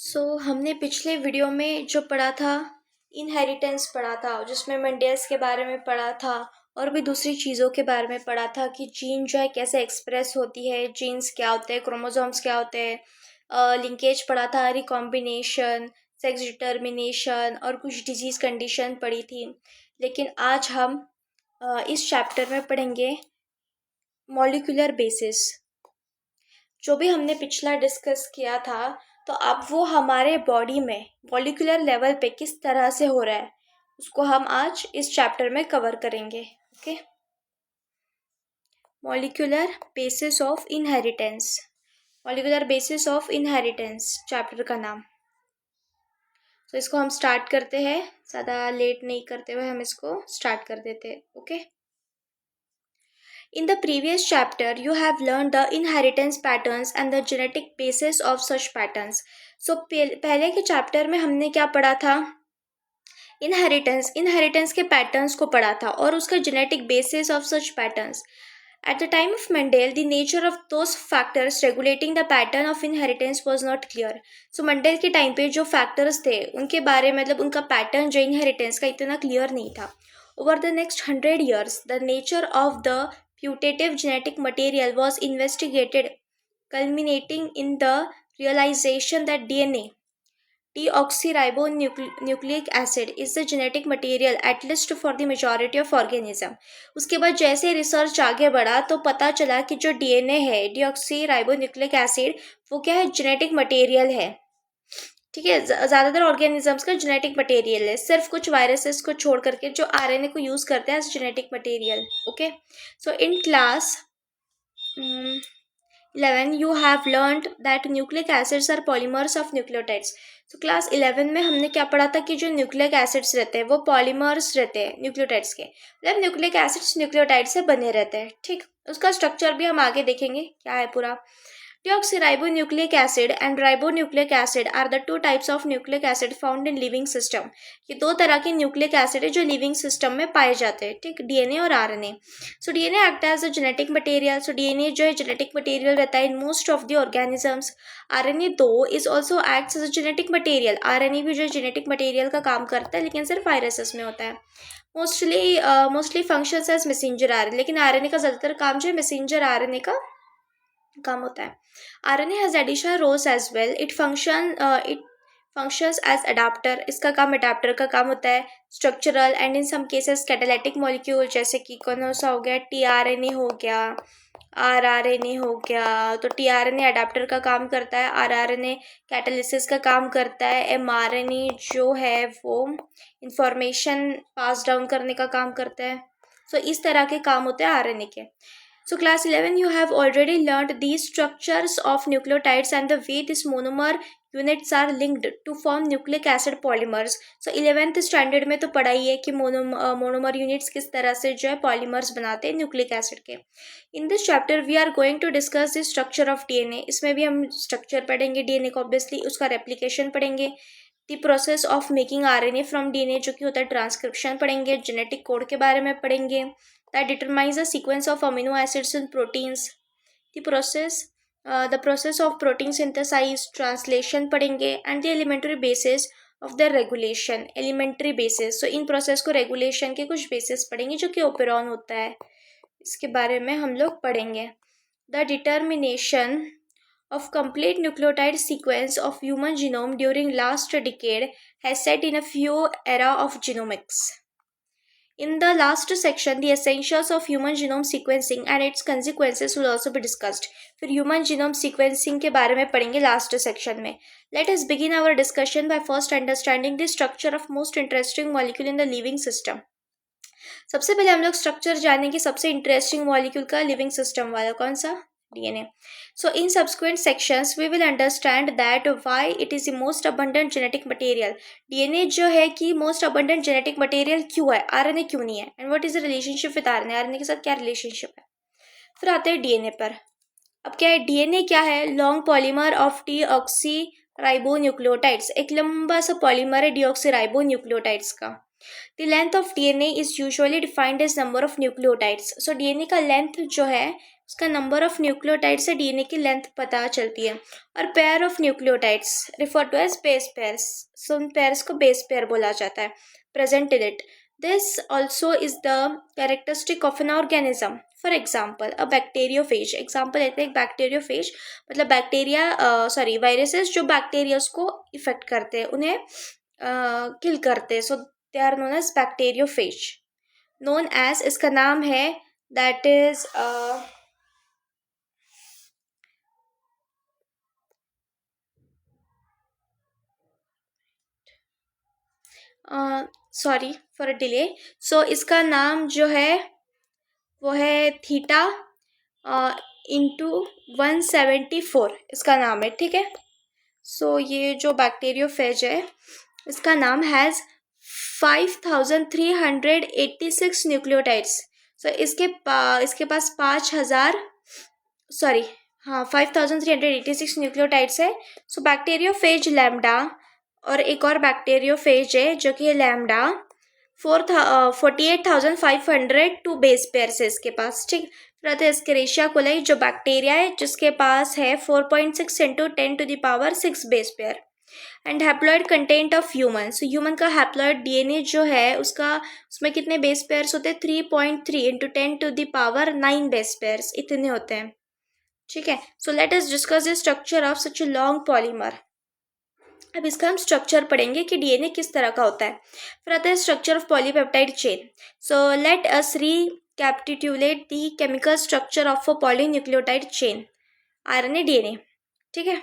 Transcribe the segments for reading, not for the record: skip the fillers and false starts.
हमने पिछले वीडियो में जो पढ़ा था इनहेरिटेंस पढ़ा था, जिसमें मेंडेल्स के बारे में पढ़ा था और भी दूसरी चीज़ों के बारे में पढ़ा था कि जीन जो है कैसे एक्सप्रेस होती है, जीन्स क्या होते हैं, क्रोमोसोम्स क्या होते हैं, लिंकेज पढ़ा था, रिकॉम्बिनेशन, सेक्स डिटर्मिनेशन और कुछ डिजीज़ कंडीशन पढ़ी थी। लेकिन आज हम इस चैप्टर में पढ़ेंगे मॉलिक्यूलर बेसिस। जो भी हमने पिछला डिस्कस किया था, तो अब वो हमारे बॉडी में मॉलिक्यूलर लेवल पे किस तरह से हो रहा है उसको हम आज इस चैप्टर में कवर करेंगे। Okay, molecular basis of inheritance. Molecular basis of inheritance chapter का नाम। तो इसको हम स्टार्ट करते हैं, ज़्यादा लेट नहीं करते हुए हम इसको स्टार्ट कर देते हैं। Okay, In the previous chapter, you have learned the inheritance patterns and the genetic basis of such patterns. So पहले के चैप्टर में हमने क्या पढ़ा था? इनहेरिटेंस के पैटर्न्स को पढ़ा था और उसका genetic basis of such patterns. At the time of Mendel, the nature of those factors regulating the pattern of inheritance was not clear. So Mendel के टाइम पे जो फैक्टर्स थे उनके बारे में, मतलब उनका पैटर्न जो इनहेरिटेंस का इतना क्लियर नहीं था. Over the next 100 years, the nature of the putative genetic material was investigated, culminating in the realization that DNA, deoxyribonucleic acid, is the genetic material at least for the majority of organism. उसके बाद जैसे research आगे बढ़ा तो पता चला कि जो डीएनए है, डीऑक्सीराइबोन्यूक्लिक एसिड, वो क्या है? जेनेटिक मटेरियल है. ठीक है, ज़्यादातर ऑर्गेनिजम्स का जेनेटिक मटेरियल है, सिर्फ कुछ वायरसेस को छोड़ करके जो आरएनए को यूज़ करते हैं as genetic material. Okay, so in class 11 you have learned that nucleic acids are polymers of nucleotides. तो क्लास 11 में हमने क्या पढ़ा था कि जो न्यूक्लिक एसिड्स रहते हैं वो पॉलीमर्स रहते हैं न्यूक्लियोटाइड्स के, मतलब न्यूक्लिक एसिड्स न्यूक्लियोटाइड से बने रहते हैं. ठीक, उसका स्ट्रक्चर भी हम आगे देखेंगे क्या है पूरा. Deoxyribonucleic acid and ribonucleic acid are the two types of nucleic acid found in living system. ये दो तरह के न्यूक्लिक एसिड है जो लिविंग सिस्टम में पाए जाते हैं. ठीक, डीएनए और RNA. So DNA act as a genetic material. So DNA जो है जेनेटिक मटेरियल रहता है in most of the organisms. RNA though is also acts as a genetic material. RNA भी जो है जेनेटिक मटेरियल का काम करता है, लेकिन सिर्फ वायरसेस में होता है. Mostly functions as messenger RNA, लेकिन आरएनए का ज़्यादातर काम जो है मैसेंजर आरएनए का काम होता है. RNA has additional roles as well. It functions as adapter. इसका काम अडाप्टर का काम होता है. Structural and in some cases catalytic molecule, जैसे कि कौन सा हो गया, tRNA हो गया, rRNA हो गया. तो tRNA अडाप्टर का काम करता है, rRNA कैटालिसिस का काम करता है, mRNA जो है वो इंफॉर्मेशन पास डाउन करने का काम करता है. सो इस तरह के काम होते हैं RNA के. So class 11 you have already learned these structures of nucleotides and the way these monomer units are linked to form nucleic acid polymers. So 11th standard में तो पढ़ा ही है कि मोनोमर यूनिट्स किस तरह से जो है पॉलीमर्स बनाते हैं न्यूक्लिक एसिड के. In this chapter we are going to discuss the structure of DNA. इसमें भी हम स्ट्रक्चर पढ़ेंगे डीएनए का, ऑब्वियसली उसका रेप्लिकेशन पढ़ेंगे. The process of making RNA from DNA जो कि होता है ट्रांसक्रिप्शन पढ़ेंगे. जेनेटिक कोड के बारे में पढ़ेंगे that determines the sequence of amino acids in proteins. The process of protein synthesis, translation पढ़ेंगे, and the elementary basis of the regulation. Elementary basis, so in process को regulation के कुछ basis पढ़ेंगे जो कि operon होता है, इसके बारे में हम लोग पढ़ेंगे. The determination of complete nucleotide sequence of human genome during last decade has set in a few era of genomics. In the last section, the essentials of human genome sequencing and its consequences will also be discussed. फिर human genome sequencing के बारे में पढ़ेंगे last section में. Let us begin our discussion by first understanding the structure of most interesting molecule in the living system. सबसे पहले हम लोग स्ट्रक्चर जानेंगे सबसे इंटरेस्टिंग मॉलिक्यूल का लिविंग सिस्टम वाला, कौन सा? DNA. So in subsequent sections we will understand that why it is the most abundant genetic material. DNA जो है कि most abundant genetic material क्यों है, RNA क्यों नहीं है, and what is the relationship with RNA. RNA के साथ क्या रिलेशनशिप है. फिर आते हैं DNA पर. अब क्या है DNA? क्या है? Long polymer of deoxy ribonucleotides. एक लंबा सा पॉलीमर है डीऑक्सी राइबोन्यूक्लियोटाइड्स का. The length of DNA is usually defined as number of nucleotides. So DNA का लेंथ जो है उसका नंबर ऑफ न्यूक्लियोटाइड से डीएनए की लेंथ पता चलती है। और pair of nucleotides refer to as base pairs, so उन पेयर्स को बेस पेयर बोला जाता है। Present in it this also is the characteristic of an organism. For example a bacteriophage, example लेते हैं एक बैक्टीरियोफेज, मतलब बैक्टीरिया सॉरी वायरसेस जो बैक्टीरियाज को इफेक्ट करते हैं, उन्हें किल करते हैं, सो they are known as bacteriophage. Known as, इसका नाम है that is sorry for a delay, so इसका नाम जो है वो है थीटा इंटू 174, इसका नाम है, ठीक है। सो ये जो बैक्टीरियोफेज है इसका नाम हैज़ 5386 न्यूक्लियोटाइड्स। सो इसके पास 5000 सॉरी हाँ 5386 न्यूक्लियोटाइड्स है। सो बैक्टीरियोफेज लैम्डा, और एक और बैक्टीरियोफेज है जो कि लैम्डा 48,500 टू बेस पेयर से इसके पास, ठीक। फिर आते हैं एस्केरिशिया कोलाई जो बैक्टीरिया है जिसके पास है 4.6 into 10⁻6 base pair. And haploid content of human, so human का हैप्लॉइड डीएनए जो है उसमें कितने बेस पेयर्स होते हैं, 3.3 इंटू 10⁻9 बेस पेयर्स, इतने होते हैं, ठीक है। सो let us discuss the structure of such a long polymer. अब इसका हम स्ट्रक्चर पढ़ेंगे कि डीएनए किस तरह का होता है। फिर आता है structure of polypeptide chain. So let us recapitulate the chemical structure of a polynucleotide chain, RNA DNA, ठीक है।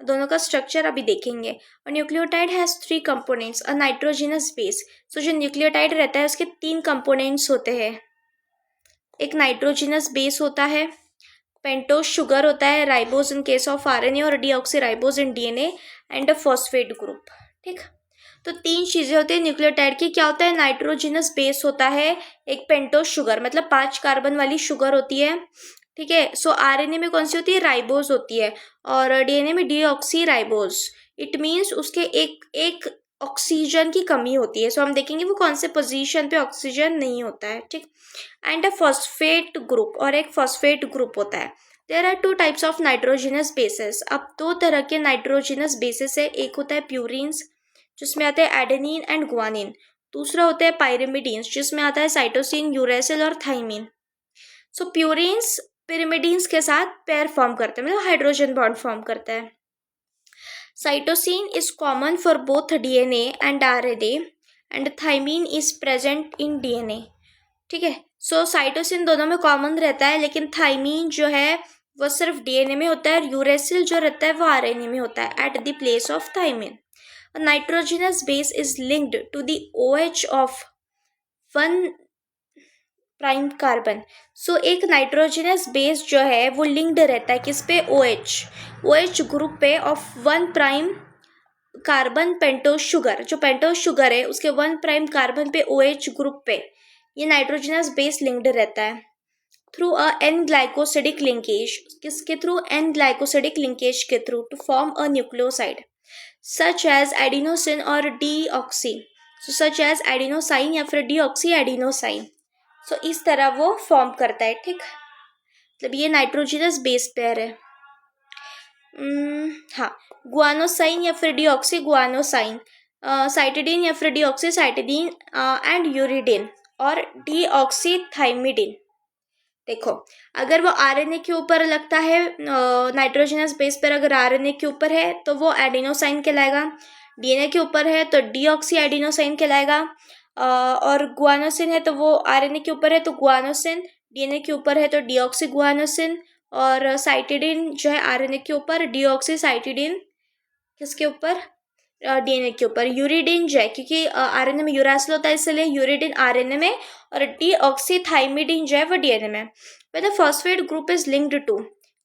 दोनों का स्ट्रक्चर अभी देखेंगे। और nucleotide has 3 components, a nitrogenous base. So जो न्यूक्लियोटाइड रहता है उसके 3 कंपोनेंट्स होते हैं। एक नाइट्रोजिनस बेस होता है, पेंटोज शुगर होता है, ribose in case of RNA और deoxyribose in DNA, and a phosphate group, ठीक। तो 3 चीज़ें होती है न्यूक्लियोटाइड की। क्या होता है, नाइट्रोजिनस बेस होता है, एक पेंटोज शुगर मतलब 5 कार्बन वाली शुगर होती है, ठीक है। सो आरएनए में कौन सी होती है, राइबोज होती है, और डीएनए में डीऑक्सीराइबोज। इट मीन्स उसके एक ऑक्सीजन की कमी होती है। सो हम देखेंगे वो कौन से पोजीशन पे ऑक्सीजन नहीं होता है, ठीक। एंड अ फॉस्फेट ग्रुप, और एक फॉस्फेट ग्रुप होता है। There are 2 types of nitrogenous bases. अब 2 तरह के नाइट्रोजिनस बेसिस है, एक होता है प्यूरिन्स जिसमें आता है एडेनिन एंड ग्वानिन, दूसरा होता है पायरिमिडीन्स जिसमें आता है साइटोसिन, यूरेसिल और थाइमिन। सो प्यूरिन्स पिरिमिडीन्स के साथ पेयर फॉर्म करते हैं, मतलब हाइड्रोजन बॉन्ड फॉर्म करता है। Cytosine is common for both DNA and RNA, and thymine is present in DNA, ठीक है। सो साइटोसिन दोनों में कॉमन रहता है, लेकिन थाइमिन जो है वो सिर्फ डीएनए में होता है, और यूरेसिल जो रहता है वो आरएनए में होता है at the place of thymine. Nitrogenous base is linked to the OH of 1 prime carbon. So एक नाइट्रोजिनस बेस जो है वो लिंक्ड रहता है किस पे, OH ग्रुप पे of 1 prime carbon pentose sugar. जो पेंटोज शुगर है उसके 1 प्राइम कार्बन पे OH ग्रुप पे ये नाइट्रोजिनस बेस लिंक्ड रहता है through a N glycosidic linkage. किसके थ्रू, एन ग्लाइकोसिडिक लिंकेज के through, to form a nucleoside such as adenosine और डीऑक्सी, सच एज एडिनोसाइन या फिर डीऑक्सी एडिनोसाइन। सो इस तरह वो फॉर्म करता है, ठीक। मतलब ये नाइट्रोजिनस बेस पेयर है। हाँ, गुआनोसाइन या फिर डीऑक्सी गुआनोसाइन, साइटिडीन या फिर डीऑक्सी साइटिडीन एंड यूरिडिन और डीऑक्सीथाइमिडिन। देखो अगर वो आरएनए के ऊपर लगता है, नाइट्रोजनस बेस पर अगर आरएनए के ऊपर है तो वो एडिनोसाइन कहलाएगा, डीएनए के ऊपर है तो डीऑक्सी एडिनोसाइन कहलाएगा, और गुआनोसिन है तो वो आरएनए के ऊपर है तो गुआनोसिन, डीएनए के ऊपर है तो डीऑक्सी गुआनोसिन, और साइटिडिन जो है आरएनए के ऊपर, डीऑक्सी साइटिडिन किसके ऊपर, डीएनए के ऊपर। यूरिडिन जो है क्योंकि आरएनए में यूरासिल होता है इसलिए यूरिडिन आरएनए में, और डीऑक्सीथाइमिडिन जो है वो डीएनए में। When the phosphate group is linked to,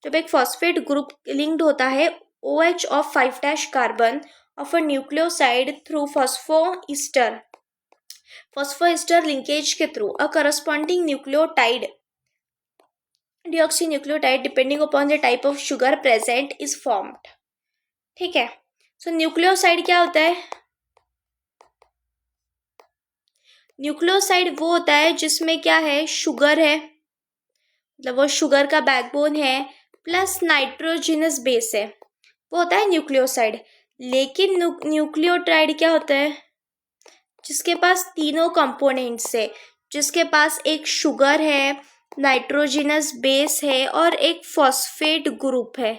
जब एक फॉस्फेट ग्रुप लिंक्ड होता है OH of 5' carbon of a nucleoside through phosphoester linkage के through, a corresponding nucleotide deoxynucleotide depending upon the type of sugar present is formed, ठीक है। सो nucleoside क्या होता है, न्यूक्लियोसाइड वो होता है जिसमें क्या है, शुगर है मतलब वो शुगर का बैकबोन है प्लस नाइट्रोजिनस बेस है, वो होता है न्यूक्लियोसाइड। लेकिन न्यूक्लियोटाइड क्या होता है? जिसके पास तीनों कंपोनेंट्स है, जिसके पास एक शुगर है, नाइट्रोजिनस बेस है और एक फॉस्फेट ग्रुप है।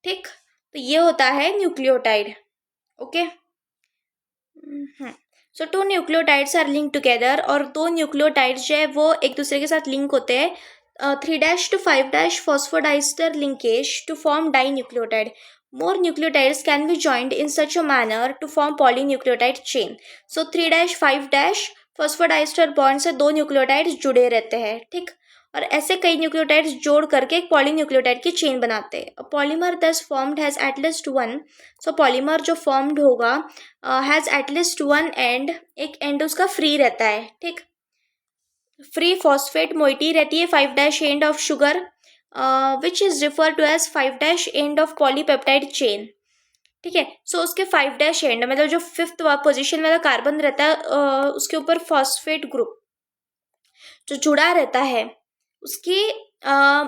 ठीक, तो ये होता है nucleotide. Okay, so two nucleotides are link together, और दो न्यूक्लियोटाइड्स जो है वो एक दूसरे के साथ लिंक होते हैं 3' to 5' phosphodiester linkage to form dinucleotide. More nucleotides can be joined in such a manner to form polynucleotide chain. So 3' 5' phosphodiester bond से दो न्यूक्लियोटाइड्स जुड़े रहते हैं। ठीक, और ऐसे कई न्यूक्लियोटाइड्स जोड़ करके एक पॉलीन्यूक्लियोटाइड की चेन बनाते हैं। Polymer thus formed has at least one, so polymer जो फॉर्म्ड होगा हैज एटलीस्ट वन एंड, एक एंड उसका फ्री रहता है। ठीक, फ्री फॉस्फेट मोइटी रहती है 5' end of sugar which is refer to as 5' end of polypeptide chain. ठीक है, सो उसके 5' एंड मतलब जो 5th पोजीशन वाला कार्बन रहता है उसके ऊपर फॉस्फेट ग्रुप जो जुड़ा रहता है उसकी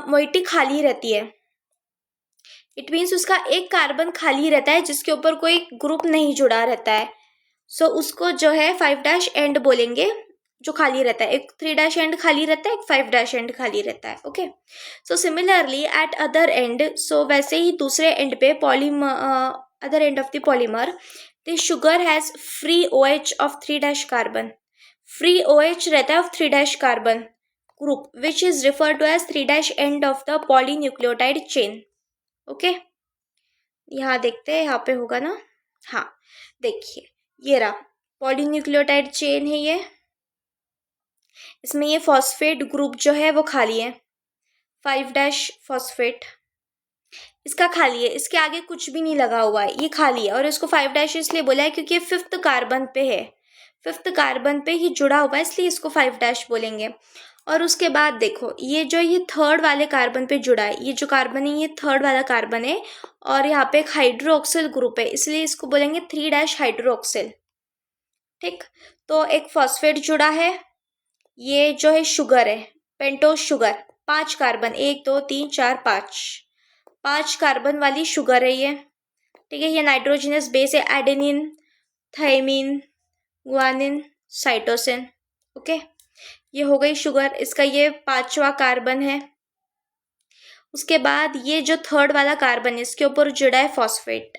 मोइटी खाली रहती है। इट मीन्स उसका एक कार्बन खाली रहता है जिसके ऊपर कोई ग्रुप नहीं जुड़ा रहता है। सो उसको जो है 5' एंड बोलेंगे जो खाली रहता है। एक 3' एंड खाली रहता है, एक 5' एंड खाली रहता है। Okay, so similarly at other end, so वैसे ही दूसरे एंड पे other end of the polymer the sugar has free OH of 3' carbon. Free OH रहता है of 3' carbon group which is refer to as 3' end of the polynucleotide chain. Okay, यहाँ देखते हैं, यहाँ पे होगा ना। हाँ, देखिए ये रहा पॉलीन्यूक्लियोटाइड चेन है ये। इसमें ये फॉस्फेट ग्रुप जो है वो खाली है, 5' फॉस्फेट इसका खाली है, इसके आगे कुछ भी नहीं लगा हुआ है, ये खाली है। और इसको 5' इसलिए बोला है क्योंकि ये 5th कार्बन पे है, 5th कार्बन पे ही जुड़ा हुआ है, इसलिए इसको 5' बोलेंगे। और उसके बाद देखो ये जो ये 3rd वाले कार्बन पे जुड़ा है, ये जो कार्बन है ये 3rd वाला कार्बन है और यहाँ पे एक हाइड्रोक्सिल ग्रुप है, इसलिए इसको बोलेंगे 3' हाइड्रोक्सिल। ठीक, तो एक फॉस्फेट जुड़ा है, ये जो है शुगर है, पेंटोज शुगर, 5 कार्बन, 1 2 3 4 5 कार्बन वाली शुगर है ये। ठीक है, ये नाइट्रोजनस बेस है, adenine, thymine, guanine, cytosine. Okay, ये हो गई शुगर, इसका ये 5वां कार्बन है। उसके बाद ये जो 3rd वाला कार्बन है इसके ऊपर जुड़ा है फॉस्फेट,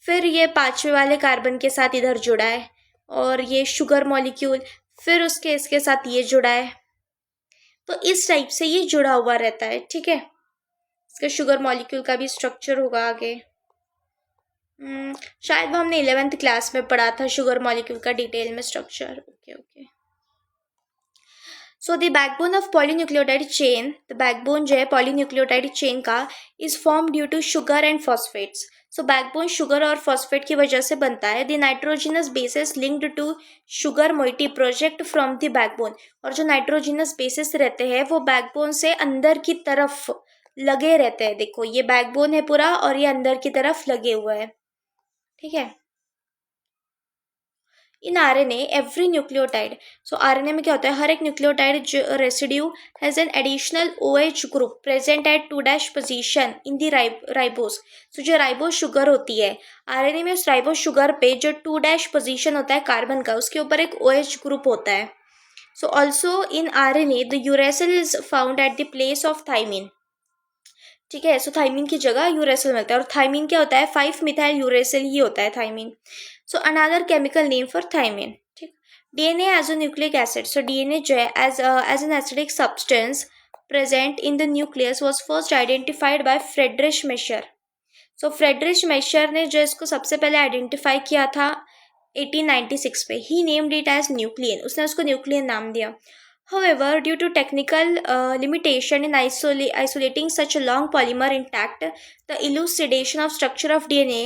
फिर ये 5वें वाले कार्बन के साथ इधर जुड़ा है और ये शुगर मॉलिक्यूल, फिर उसके इसके साथ ये जुड़ा है। तो इस टाइप से ये जुड़ा हुआ रहता है। ठीक है, इसका शुगर मॉलिक्यूल का भी स्ट्रक्चर होगा आगे। शायद वो हमने 11th क्लास में पढ़ा था शुगर मॉलिक्यूल का डिटेल में structure. Okay okay, so the backbone of polynucleotide chain, the backbone जो है पॉलीन्यूक्लियोटाइड चेन का is form due to sugar and phosphates. So backbone sugar और फॉस्फेट की वजह से बनता है। The nitrogenous bases linked to sugar moiety project from the backbone, और जो नाइट्रोजिनस बेसिस रहते हैं वो बैकबोन से अंदर की तरफ लगे रहते हैं। देखो ये बैकबोन है पूरा और ये अंदर की तरफ लगे हुए हैं। ठीक है, in RNA every nucleotide, so RNA में क्या होता है, हर एक nucleotide residue has an additional OH group present at 2' position in the ribose. So जो राइबोस शुगर होती है RNA में, उस राइबोस शुगर पे जो 2' पोजीशन होता है कार्बन का, उसके ऊपर एक OH ग्रुप होता है। So also in RNA the uracil is found at the place of thymine. ठीक है, सो थाइमिन की जगह यूरेसिल मिलता है, और थाइमिन क्या होता है, 5 मिथाइल यूरेसिल ही होता है thymine. So another chemical name for thymine. ठीक, DNA as a nucleic acid, so DNA जो है as an acidic substance present in the nucleus was first identified by Friedrich Miescher. So Friedrich Miescher ने जो इसको सबसे पहले identify किया था 1896 पे, ही नेम्ड इट एज न्यूक्लियन, उसने उसको न्यूक्लियन नाम दिया। However, due to technical limitation in isolating such a long polymer intact, the elucidation of structure of DNA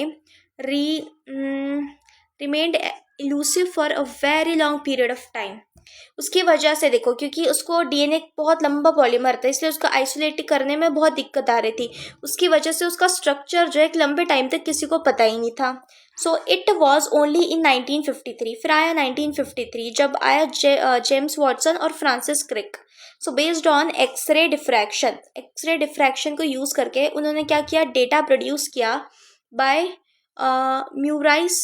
remained elusive for a very long period of time. उसकी वजह से देखो, क्योंकि उसको डीएनए बहुत लंबा पॉलीमर था, इसलिए उसको आइसोलेट करने में बहुत दिक्कत आ रही थी। उसकी वजह से उसका स्ट्रक्चर जो है एक लंबे टाइम तक किसी को पता ही नहीं था। So it was only in 1953। फिर आया 1953, जब आया जेम्स वॉटसन और Francis Crick. So based on x ray diffraction को यूज़ करके उन्होंने क्या किया, डेटा प्रोड्यूस किया बाय म्यूराइस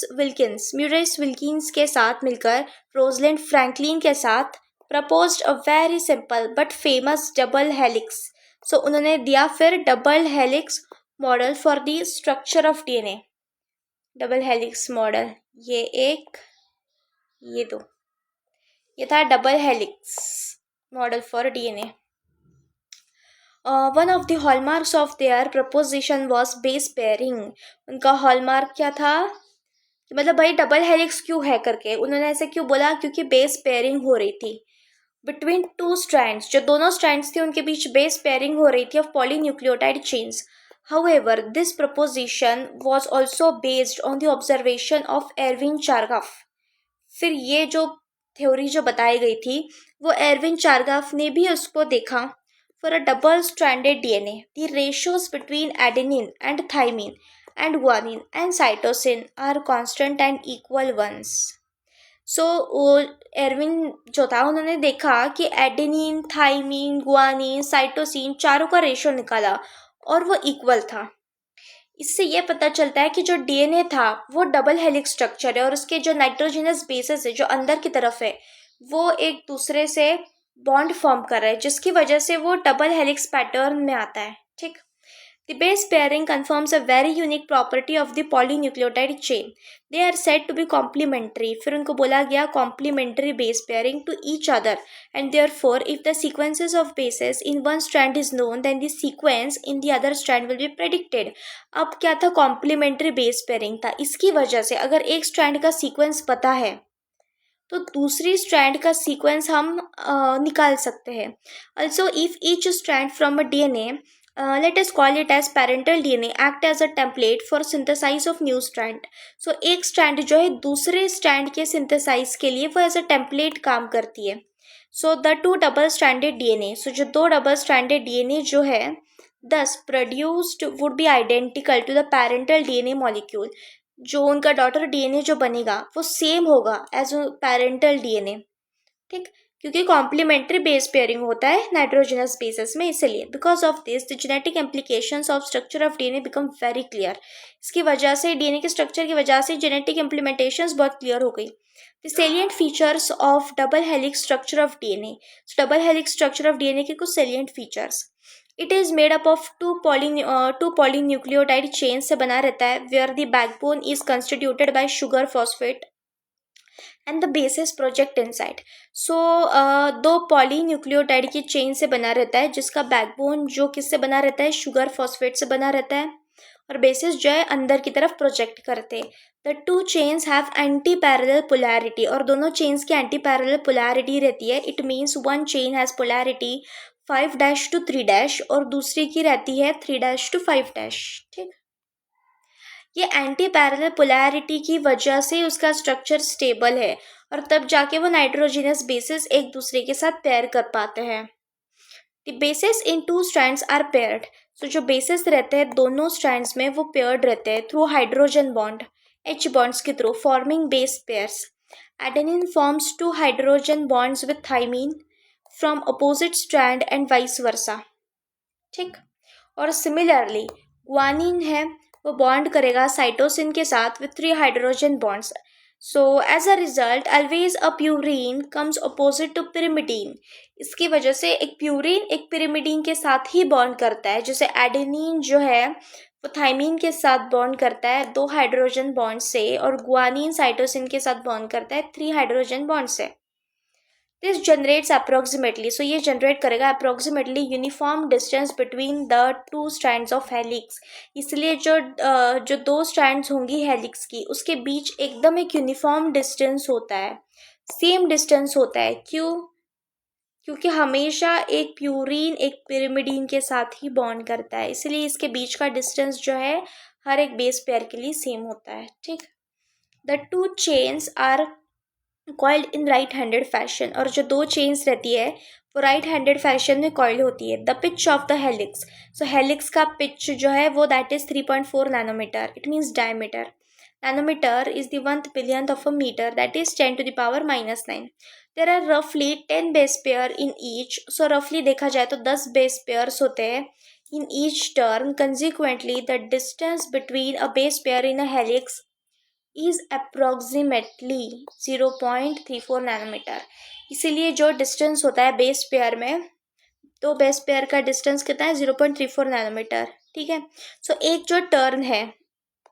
विल्किंस के साथ मिलकर, रोजलिंड फ्रैंकलिन के साथ, proposed a very simple but famous double helix. So उन्होंने दिया फिर double helix model for the structure of DNA. Double helix model, ये एक, ये दो, ये था double helix model for DNA. One of the hallmarks of their preposition was base pairing. उनका हॉलमार्क क्या था, मतलब भाई डबल हेलिक्स क्यों है करके उन्होंने ऐसे क्यों बोला, क्योंकि बेस पेयरिंग हो रही थी बिटवीन टू स्ट्रैंड्स, जो दोनों स्ट्रैंड्स थे उनके बीच बेस पेयरिंग हो रही थी of polynucleotide chains. However this proposition was also based on the observation of Erwin Chargaff. फिर ये जो थ्योरी जो बताई गई थी वो एरविन चारगाफ ने भी उसको देखा। For a double stranded DNA the ratios between adenine and thymine and guanine and cytosine are constant and equal ones. So Erwin जो था उन्होंने देखा कि एडेनिन, थाइमिन, गुआनिन, साइटोसिन चारों का रेशियो निकाला और वो इक्वल था। इससे ये पता चलता है कि जो डीएनए था वो डबल हेलिक्स स्ट्रक्चर है और उसके जो नाइट्रोजनस बेसेस है जो अंदर की तरफ है वो एक दूसरे से बॉन्ड फॉर्म कर रहा है, जिसकी वजह से वो डबल हेलिक्स पैटर्न में आता है। ठीक, the base pairing confirms a very unique property of the polynucleotide chain. They are said to be complementary. फिर उनको बोला गया complementary base pairing to each other, and therefore if the sequences of bases in one strand is known, then the sequence in the other strand will be predicted. अब क्या था, complementary base pairing था। इसकी वजह से अगर एक strand का sequence पता है तो दूसरी स्ट्रैंड का सीक्वेंस हम निकाल सकते हैं। Also, if each strand from a DNA, let us call it as parental DNA, act as a template for synthesis of new strand. So एक स्ट्रैंड जो है दूसरे स्ट्रैंड के सिंथेसाइज के लिए वो एज अ टेम्पलेट काम करती है। So the two double stranded DNA, so जो दो डबल स्ट्रैंडेड डीएनए जो है thus produced would be identical to the parental DNA molecule. जो उनका डॉटर डीएनए जो बनेगा वो सेम होगा एज पैरेंटल डीएनए। ठीक, क्योंकि कॉम्प्लीमेंट्री बेस पेयरिंग होता है नाइट्रोजनस बेसिस में, इसलिए because of this the genetic implications of structure of DNA become very clear. इसकी वजह से डीएनए के स्ट्रक्चर की वजह से जेनेटिक इम्प्लीमेंटेशंस बहुत क्लियर हो गई। The salient features of double helix structure of DNA, double helix structure of DNA के कुछ salient features. It is made up of two polynucleotide chain से बना रहता है, where the backbone is constituted by sugar phosphate and the bases project inside. So दो polynucleotide की chain से बना रहता है, जिसका बैकबोन जो किससे बना रहता है, शुगर फॉस्फेट से बना रहता है, और बेसिस जो है अंदर की तरफ प्रोजेक्ट करते हैं। The two chains have anti parallel polarity, और दोनों चेन्स की एंटी पैरेलल पोलैरिटी रहती है। It means one chain has polarity 5' to 3' और दूसरी की रहती है 3' to 5'। ठीक, ये एंटी पैरेलल पोलैरिटी की वजह से उसका स्ट्रक्चर स्टेबल है और तब जाके वो नाइट्रोजनस बेसिस एक दूसरे के साथ पेयर कर पाते हैं। The bases in two strands are paired. So जो बेसिस रहते हैं दोनों स्ट्रैंड्स में वो पेयर्ड रहते हैं through hydrogen bond, H bonds के through, forming base pairs. Adenine forms two hydrogen bonds with thymine from opposite strand and vice versa. ठीक, और सिमिलरली गुआनिन है वो बॉन्ड करेगा साइटोसिन के साथ with 3 hydrogen bonds. So as a result always a purine comes opposite to pyrimidine. इसकी वजह से एक प्यूरीन एक पिरिमिडीन के साथ ही बॉन्ड करता है, जैसे एडेनिन जो है वो थाइमीन के साथ बॉन्ड करता है 2 हाइड्रोजन बॉन्ड से, और गुआनिन साइटोसिन के साथ बॉन्ड करता है 3 हाइड्रोजन बॉन्ड से। दिस जनरेट्स अप्रोक्सीमेटली, सो ये जनरेट करेगा approximately uniform distance between the two strands of helix. इसलिए जो दो स्ट्रैंड्स होंगी हेलिक्स की उसके बीच एकदम एक यूनिफॉर्म डिस्टेंस होता है, सेम डिस्टेंस होता है। क्यों? क्योंकि हमेशा एक प्यूरीन एक पिरिमिडीन के साथ ही बॉन्ड करता है, इसलिए इसके बीच का डिस्टेंस जो है हर एक बेस पेयर के लिए सेम होता है। ठीक, the two chains are coiled in right handed fashion, और जो दो चेन्स रहती है वो राइट हैंडेड फैशन में कॉइल होती है. The pitch of the helix, so helix का पिच जो है वो that is 3.4 nanometer. It means diameter. Nanometer is the 1/1000th of a meter, that is 10 to the power -9. There are रफली 10 base pair in each. So रफली देखा जाए तो 10 base pairs होते हैं in each turn. Consequently the distance between a base pair in a helix is approximately 0.34 nanometer. इसीलिए जो distance होता है बेस पेयर में, तो बेस पेयर का डिस्टेंस कितना है 0.34 नैनोमीटर. ठीक है. सो एक जो टर्न है,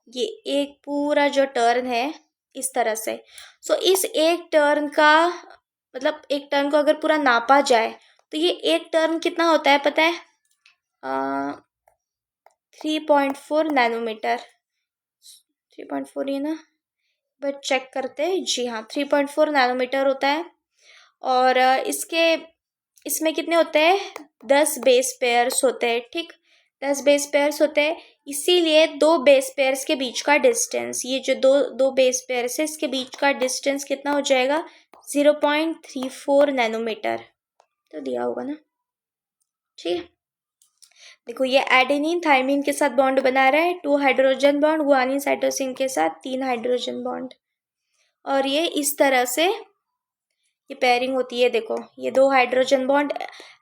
ये एक पूरा जो टर्न है इस तरह से, सो इस एक टर्न का मतलब एक टर्न को अगर पूरा नापा जाए तो ये एक टर्न कितना होता है पता है? 3.4 नैनोमीटर. 3.4 ही ना, बट चेक करते हैं. जी हाँ, 3.4 नैनोमीटर होता है. और इसमें कितने होते हैं? 10 बेस पेयर्स होते हैं. ठीक, 10 बेस पेयर्स होते हैं. इसीलिए दो बेस पेयर्स के बीच का डिस्टेंस, ये जो दो बेस पेयर्स है इसके बीच का डिस्टेंस कितना हो जाएगा? 0.34 नैनोमीटर. तो दिया होगा ना. ठीक है. देखो ये एडेनिन थाइमिन के साथ बॉन्ड बना रहा है, 2 हाइड्रोजन बॉन्ड. गुआनिन साइटोसिन के साथ 3 हाइड्रोजन बॉन्ड. और ये इस तरह से ये पेयरिंग होती है. देखो ये 2 हाइड्रोजन बॉन्ड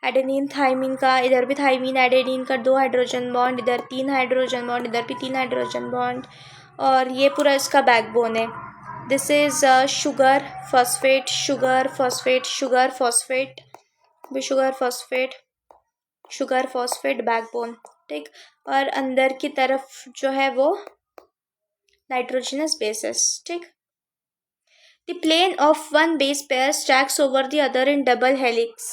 एडेनिन थाइमिन का, इधर भी थाइमिन एडेनिन का 2 हाइड्रोजन बॉन्ड, इधर 3 हाइड्रोजन बॉन्ड, इधर भी 3 हाइड्रोजन बॉन्ड. और ये पूरा इसका बैकबोन है. This is sugar phosphate, sugar phosphate, sugar phosphate, sugar phosphate, sugar phosphate backbone. ठीक. और अंदर की तरफ जो है वो नाइट्रोजनस बेसेस. ठीक. The plane of one base pair stacks over the other in double helix.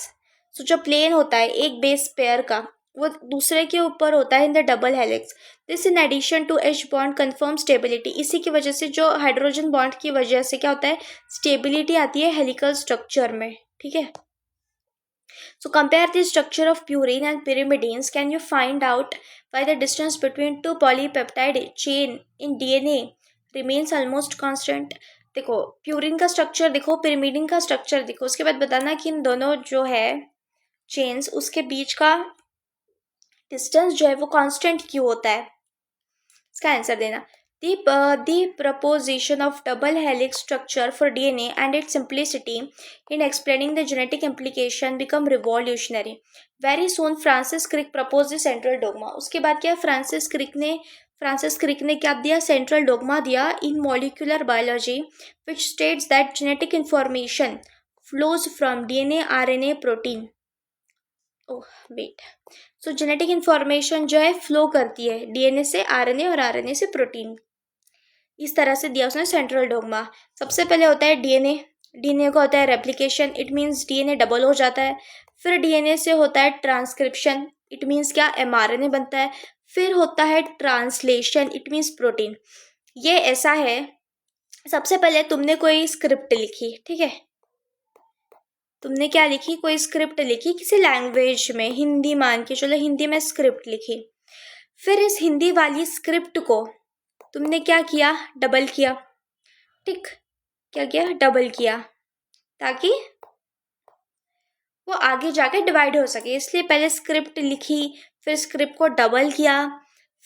So जो प्लेन होता है एक बेस पेयर का, वो दूसरे के ऊपर होता है in the double helix. This in addition to H bond confirm stability. इसी की वजह से, जो हाइड्रोजन बॉन्ड की वजह से क्या होता है, स्टेबिलिटी आती है हेलिकल स्ट्रक्चर में. ठीक है. So compare the structure of purine and pyrimidines. Can you find out why the distance between two polypeptide chain in DNA remains almost constant? देखो प्यूरिन का स्ट्रक्चर देखो, पिरिमिडिन का स्ट्रक्चर देखो, उसके बाद बताना कि इन दोनों जो है चेन्स उसके बीच का डिस्टेंस जो है वो कांस्टेंट क्यों होता है. इसका आंसर देना. The proposition of double helix structure for DNA and its simplicity in explaining the genetic implication become revolutionary. Very soon Francis Crick proposed the central dogma. उसके बाद क्या, फ्रांसिस क्रिक ने क्या दिया? सेंट्रल डोगमा दिया in molecular biology which states that genetic information flows from DNA, RNA, protein. Oh wait. So genetic information जो है flow करती है डीएनए से आरएनए और आरएनए से प्रोटीन. इस तरह से दिया उसने सेंट्रल डोगमा. सबसे पहले होता है डीएनए. डीएनए का होता है replication, it means DNA double हो जाता है. फिर डीएनए से होता है ट्रांसक्रिप्शन, इट मीन्स क्या, एमआरएनए बनता है. फिर होता है ट्रांसलेशन, इट मीन्स प्रोटीन. ये ऐसा है, सबसे पहले तुमने कोई स्क्रिप्ट लिखी. ठीक है, तुमने क्या लिखी? कोई स्क्रिप्ट लिखी किसी लैंग्वेज में, हिंदी मान के चलो, हिंदी में स्क्रिप्ट लिखी. फिर इस हिंदी वाली स्क्रिप्ट को तुमने क्या किया? डबल किया. ठीक, क्या किया? डबल किया, ताकि वो आगे जाके डिवाइड हो सके. इसलिए पहले स्क्रिप्ट लिखी, फिर स्क्रिप्ट को डबल किया,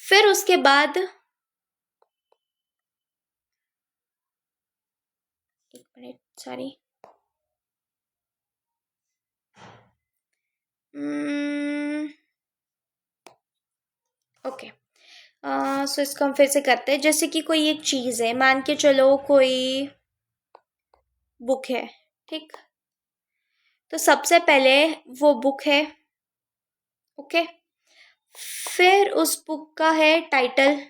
फिर उसके बाद एक मिनट, सॉरी, ओके. सो इसको हम फिर से करते हैं. जैसे कि कोई एक चीज़ है, मान के चलो कोई बुक है. ठीक, तो सबसे पहले वो बुक है. ओके. फिर उस बुक का है टाइटल.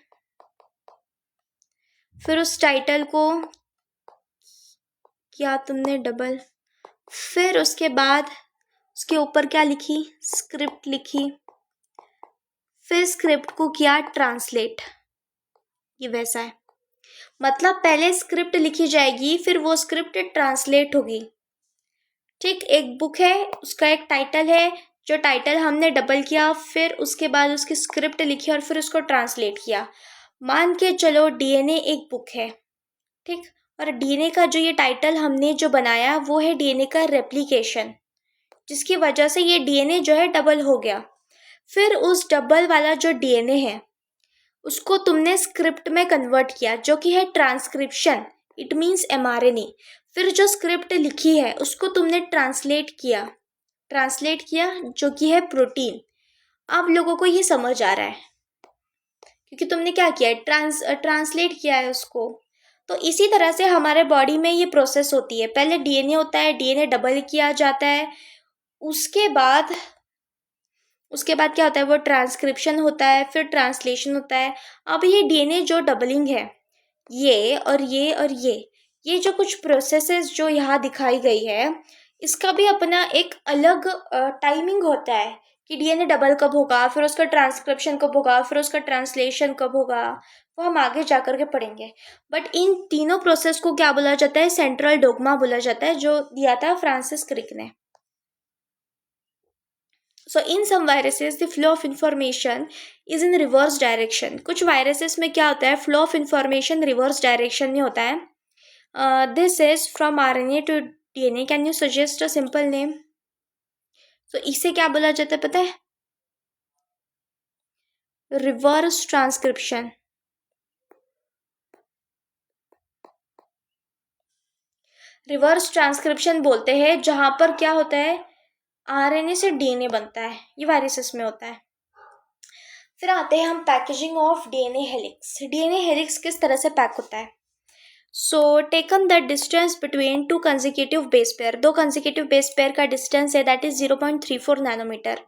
फिर उस टाइटल को किया तुमने डबल. फिर उसके बाद उसके ऊपर क्या लिखी? स्क्रिप्ट लिखी. फिर स्क्रिप्ट को किया ट्रांसलेट. ये वैसा है, मतलब पहले स्क्रिप्ट लिखी जाएगी, फिर वो स्क्रिप्ट ट्रांसलेट होगी. ठीक, एक बुक है, उसका एक टाइटल है, जो टाइटल हमने डबल किया, फिर उसके बाद उसकी स्क्रिप्ट लिखी और फिर उसको ट्रांसलेट किया. मान के चलो डीएनए एक बुक है. ठीक, और डीएनए का जो ये टाइटल हमने जो बनाया वो है डीएनए का रेप्लिकेशन, जिसकी वजह से ये डीएनए जो है डबल हो गया। फिर उस डबल वाला जो डीएनए है उसको तुमने स्क्रिप्ट में कन्वर्ट किया, जो कि है ट्रांसक्रिप्शन, इट मीन्स एमआरएनए। फिर जो स्क्रिप्ट लिखी है उसको तुमने ट्रांसलेट किया जो कि है प्रोटीन। आप लोगों को ये समझ आ रहा है क्योंकि तुमने क्या किया है, ट्रांसलेट किया है उसको। तो इसी तरह से हमारे बॉडी में ये प्रोसेस होती है। पहले डीएनए होता है, डीएनए डबल किया जाता है, उसके बाद क्या होता है, वो ट्रांसक्रिप्शन होता है, फिर ट्रांसलेशन होता है। अब ये डीएनए जो डबलिंग है, ये और ये और ये जो कुछ प्रोसेसेस जो यहाँ दिखाई गई है, इसका भी अपना एक अलग टाइमिंग होता है कि डीएनए डबल कब होगा, फिर उसका ट्रांसक्रिप्शन कब होगा, फिर उसका ट्रांसलेशन कब होगा, वो हम आगे जा कर के पढ़ेंगे। बट इन तीनों प्रोसेस को क्या बोला जाता है, सेंट्रल डोग्मा बोला जाता है, जो दिया था फ्रांसिस क्रिक ने। So in some viruses the flow of information is in reverse direction. कुछ वायरसेस में क्या होता है, flow of information reverse direction में होता है। This is from RNA to DNA. Can you suggest a simple name? तो इसे क्या बोला जाता है पता है? Reverse transcription. रिवर्स ट्रांसक्रिप्शन बोलते हैं जहां पर क्या होता है, आरएनए से डीएनए बनता है, ये वायरसेस में होता है। फिर आते हैं हम packaging of DNA helix. DNA helix किस तरह से पैक होता है? So taken the distance between two consecutive base pair. दो कंसेक्यूटिव बेस पेयर का डिस्टेंस है, that is 0.34 nanometer.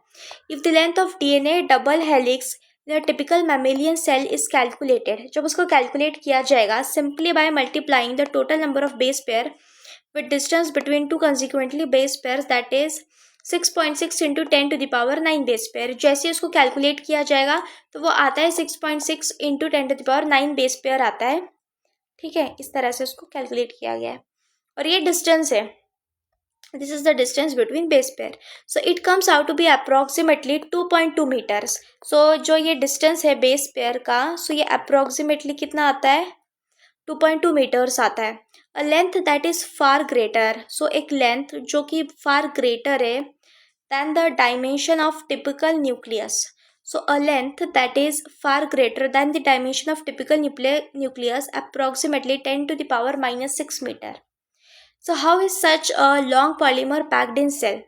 If the length of DNA double helix the typical mammalian cell is calculated. जब उसको कैलकुलेट किया जाएगा simply by multiplying the total number of base pair with distance between two consecutively base pairs, that is 6.6 into 10 to the power 9 base pair. जैसे उसको calculate किया जाएगा तो वो आता है 6.6 into 10 to the power 9 base pair आता है। ठीक है, इस तरह से उसको कैलकुलेट किया गया है और ये डिस्टेंस है, this is the distance between base pair. So it comes out to be approximately 2.2 metres. So जो ये डिस्टेंस है बेस पेयर का, सो ये अप्रोक्सीमेटली कितना आता है, 2.2 मीटर्स आता है। A length that is far greater, so एक लेंथ जो कि फार ग्रेटर है than the dimension of typical nucleus. So a length that is far greater than the dimension of typical nucleus, approximately 10 to the power minus 6 meter. So how is such a long polymer packed in cell?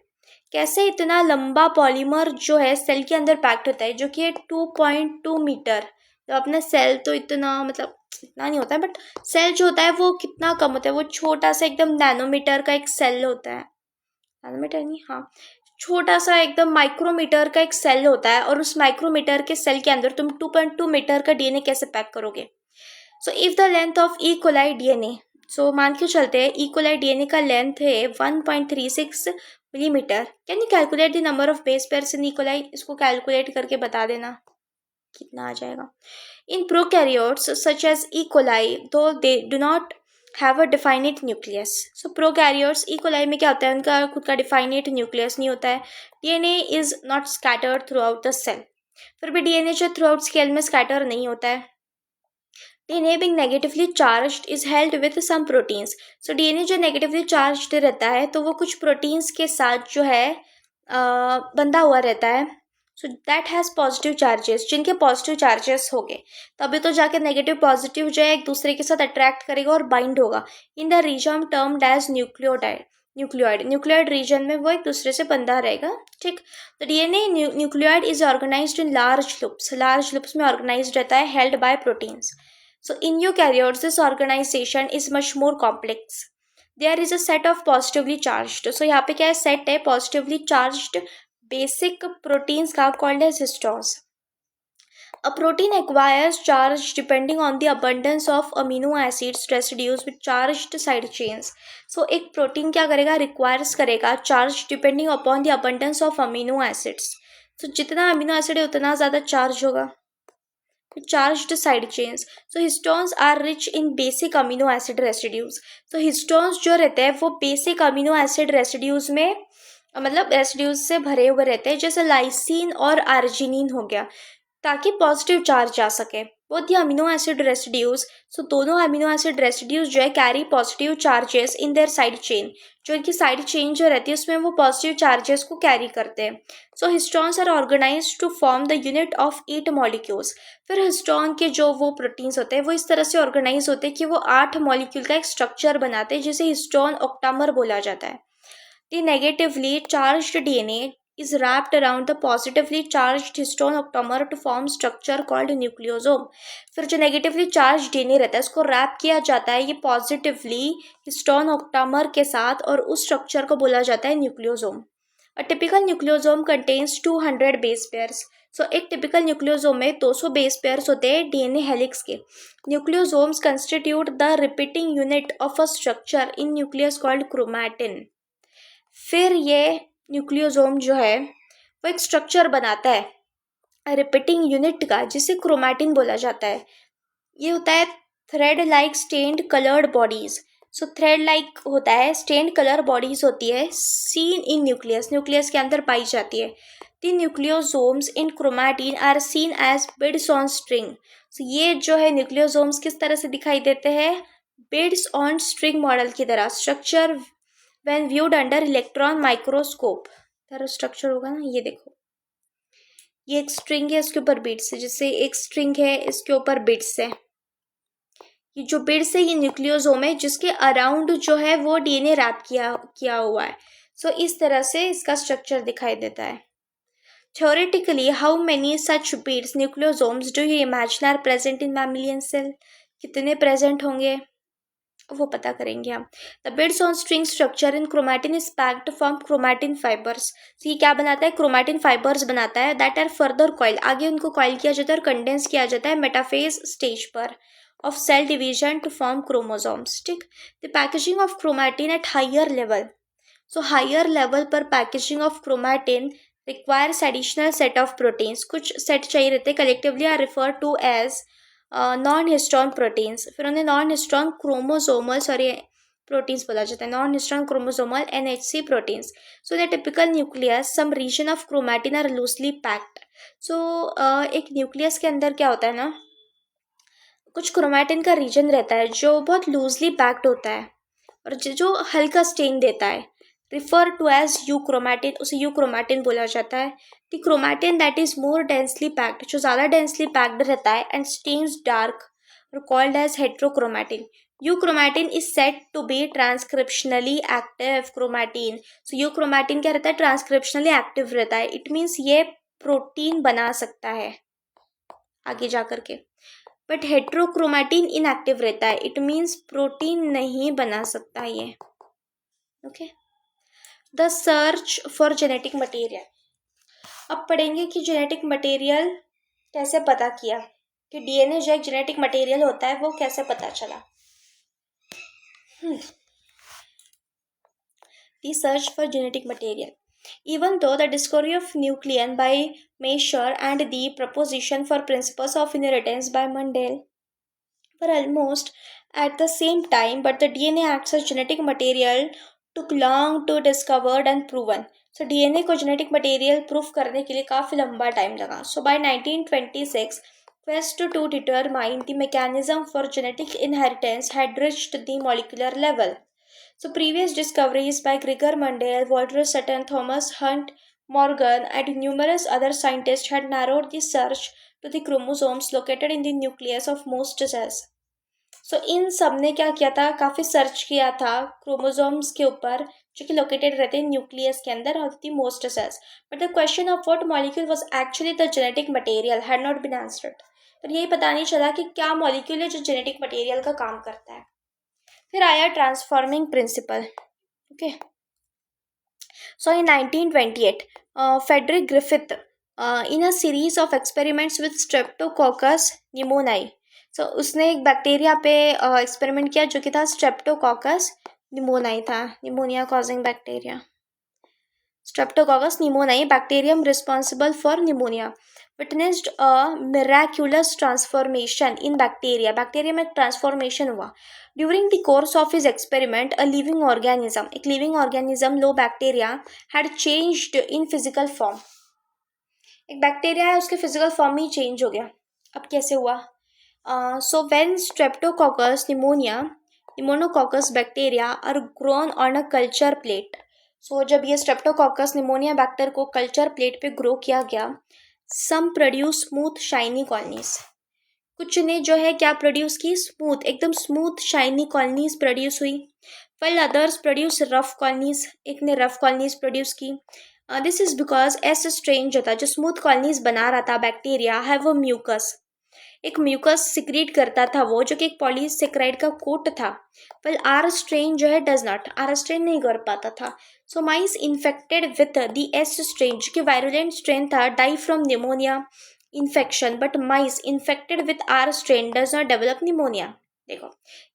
कैसे इतना लंबा polymer जो है cell के अंदर packed होता है, जो कि 2.2 मीटर। तो अपना सेल तो इतना मतलब इतना नहीं होता है, बट सेल जो होता है वो कितना कम होता है, वो छोटा सा एकदम नैनोमीटर का एक सेल होता है, नैनोमीटर नहीं, हाँ छोटा सा एकदम माइक्रोमीटर का एक सेल होता है, और उस माइक्रोमीटर के सेल के अंदर तुम 2.2 मीटर का डीएनए कैसे पैक करोगे? So if the length of E coli DNA, so मान के चलते हैं ई कोलाई डीएनए का लेंथ है 1.36 millimetre. Can you calculate the number of base pairs in E coli? इसको कैलकुलेट करके बता देना कितना आ जाएगा। In prokaryotes such as E coli, though they do not have a definite nucleus. So prokaryotes E coli में क्या होता है, उनका खुद का डिफाइनेट न्यूक्लियस नहीं होता है। DNA is not scattered throughout the cell. फिर भी डीएनए जो थ्रू आउट सेल में स्कैटर नहीं होता है। DNA being negatively charged is held with some proteins. So DNA जो नेगेटिवली चार्ज्ड रहता है तो वो कुछ प्रोटीन्स के साथ जो है बंधा हुआ रहता है। So that has positive charges, जिनके पॉजिटिव चार्जेस हो गए तभी तो जाके नेगेटिव पॉजिटिव जो है एक दूसरे के साथ अट्रैक्ट करेगा और बाइंड होगा। In the region termed as nucleoid region में वो एक दूसरे से बंधा रहेगा। ठीक, तो DNA nucleoid is organized in large loops में ऑर्गेनाइज्ड रहता है, held by proteins. So in eukaryotes, this organization is much more complex. There is a set of positively charged. So यहाँ पे क्या है, set है positively charged basic proteins का called as histones. A protein acquires charge depending on the abundance of amino acids residues with charged side chains. So एक protein क्या करेगा, requires करेगा charge depending upon the abundance of amino acids. So जितना amino acid है उतना ज़्यादा charge होगा, charged side chains. So histones are rich in basic amino acid residues. So histones जो रहते हैं वो basic amino acid residues में मतलब रेसिड्यूज से भरे हुए रहते हैं, जैसे लाइसिन और आर्जिनिन हो गया, ताकि पॉजिटिव चार्ज आ सके। Both the amino acid residues, so दोनों अमीनो एसिड रेसिड्यूज जो है carry positive charges in their side chain, जो इनकी साइड चेन जो रहती है उसमें वो पॉजिटिव चार्जेस को कैरी करते हैं. So histones are organise to form the unit of 8 molecules. फिर हिस्टोन के जो वो प्रोटीन्स होते हैं वो इस तरह से ऑर्गेनाइज होते हैं कि वो 8 मॉलिक्यूल का एक स्ट्रक्चर बनाते हैं जिसे हिस्टोन ऑक्टामर बोला जाता है. The negatively charged DNA is wrapped around the positively charged histone octamer to form structure called nucleosome. फिर जो नेगेटिवली चार्ज डीएनए रहता है उसको रैप किया जाता है ये पॉजिटिवली हिस्टोन ऑक्टामर के साथ और उस स्ट्रक्चर को बोला जाता है nucleosome. A typical nucleosome contains 200 base pairs. So एक टिपिकल न्यूक्लियोसोम में 200 बेस पेयर्स होते हैं डीएनए हेलिक्स के. Nucleosomes constitute the repeating unit of a structure in nucleus called chromatin. फिर ये न्यूक्लियोसोम जो है वो एक स्ट्रक्चर बनाता है रिपीटिंग यूनिट का जिसे क्रोमैटिन बोला जाता है. ये होता है thread like stained coloured bodies. So thread like होता है, स्टेन्ड कलर बॉडीज होती है सीन इन न्यूक्लियस, न्यूक्लियस के अंदर पाई जाती है. The nucleosomes in chromatin are seen as beads on string. So ये जो है न्यूक्लियोसोम्स किस तरह से दिखाई देते हैं, बिड्स ऑन स्ट्रिंग मॉडल की तरह. Structure when viewed under electron microscope. तरह स्ट्रक्चर होगा ना, ये देखो ये एक स्ट्रिंग है इसके ऊपर बीड्स है, जैसे एक स्ट्रिंग है इसके ऊपर बीड्स है. ये जो बीड्स है ये न्यूक्लियोसोम है जिसके अराउंड जो है वो डीएनए रैप किया हुआ है. सो इस तरह से इसका स्ट्रक्चर दिखाई देता है. Theoretically, how many such beads nucleosomes do you imagine are present in mammalian cell? कितने प्रेजेंट होंगे वो पता करेंगे हम. The beads on string structure in chromatin is packed to form chromatin fibres. ये क्या बनाता है, क्रोमैटिन फाइबर्स बनाता है दैट आर फर्दर कॉइल, आगे उनको कॉइल किया जाता है और कंडेंस किया जाता है मेटाफेज स्टेज पर of cell division to form chromosomes. ठीक. The packaging of chromatin at higher level. So higher level पर packaging of chromatin requires additional set of proteins. कुछ सेट चाहिए रहते हैं, collectively are refer to as non histone proteins. फिर उन्हें non histone chromosomal proteins बोला जाता है, non histone chromosomal NHC proteins. So in typical nucleus some region of chromatin are loosely packed. सो एक न्यूक्लियस के अंदर क्या होता है ना, कुछ क्रोमैटिन का रीजन रहता है जो बहुत लूजली पैक्ड होता है और जो हल्का स्टेन देता है, refer to as euchromatin, उसे यू क्रोमैटिन बोला जाता है. The chromatin that is more densely packed, जो ज़्यादा डेंसली पैक्ड रहता है एंड स्टेन्स डार्क और called as heterochromatin. Euchromatin is said to be transcriptionally active chromatin. So euchromatin क्या रहता है, ट्रांसक्रिप्शनली एक्टिव रहता है. इट मीन्स ये प्रोटीन बना सकता है आगे जा करके. बट हेट्रोक्रोमैटिन इनएक्टिव रहता है, इट मीन्स प्रोटीन नहीं बना सकता ये. Okay. The search for genetic material. अब पढ़ेंगे कि जेनेटिक मटेरियल कैसे पता किया, कि डीएनए जो एक जेनेटिक मटेरियल होता है वो कैसे पता चला. The search for genetic material. Even though the discovery of nucleon by Meissner and the proposition for principles of inheritance by Mendel were almost at the same time, but the DNA acts as genetic material took long to discovered and proven. So DNA को genetic material proof करने के लिए काफ़ी लंबा time लगा. So by 1926, quest to determine the mechanism for genetic inheritance had reached the molecular level. So previous discoveries by Gregor Mendel, Walter Sutton, Thomas Hunt Morgan, and numerous other scientists had narrowed the search to the chromosomes located in the nucleus of most cells. So इन सब ने क्या किया था, काफ़ी search किया था chromosomes के ऊपर जो कि लोकेटेड रहते हैं न्यूक्लियस के अंदर of the most cells. But the question of what molecule was actually the genetic material had not been answered. तो यही पता नहीं चला कि क्या मॉलिक्यूल है जो जेनेटिक मटेरियल का काम करता है. फिर आया transforming principle. Okay. So in 1928 Frederick Griffith in a series of experiments with Streptococcus pneumoniae. So उसने एक बैक्टीरिया पे एक्सपेरिमेंट किया जो कि था स्ट्रेप्टोकोकस निमोनाई था, pneumonia causing bacteria. Streptococcus pneumoniae bacterium responsible for pneumonia witnessed a miraculous transformation in bacteria. Bacteria में transformation हुआ. During the course of his experiment, a living organism, एक living organism, low bacteria, had changed in physical form. एक bacteria है उसके physical form ही change हो गया. अब कैसे हुआ, So when streptococcus pneumococcus bacteria are grown on a culture plate, so जब ये streptococcus pneumonia बैक्टर को कल्चर प्लेट पे ग्रो किया गया, some produce smooth shiny colonies. कुछ ने जो है क्या प्रोड्यूस की, स्मूथ, एकदम स्मूथ शाइनी कॉलोनीज प्रोड्यूस हुई. while others produce rough colonies, एक ने रफ कॉलोनीज प्रोड्यूस की. This is because S strain जो था, जो स्मूथ कॉलोनीज बना रहा था बैक्टीरिया, है वो म्यूकस, एक म्यूकस सिक्रीट करता था वो, जो कि एक पॉलीसेक्राइड का कोट था. वेल आर स्ट्रेन जो है डज नॉट, आर स्ट्रेन नहीं कर पाता था. So mice infected with the S strain, जो कि वायरुलेंट स्ट्रेन था, die from pneumonia infection, but mice infected with R strain does not develop pneumonia. देखो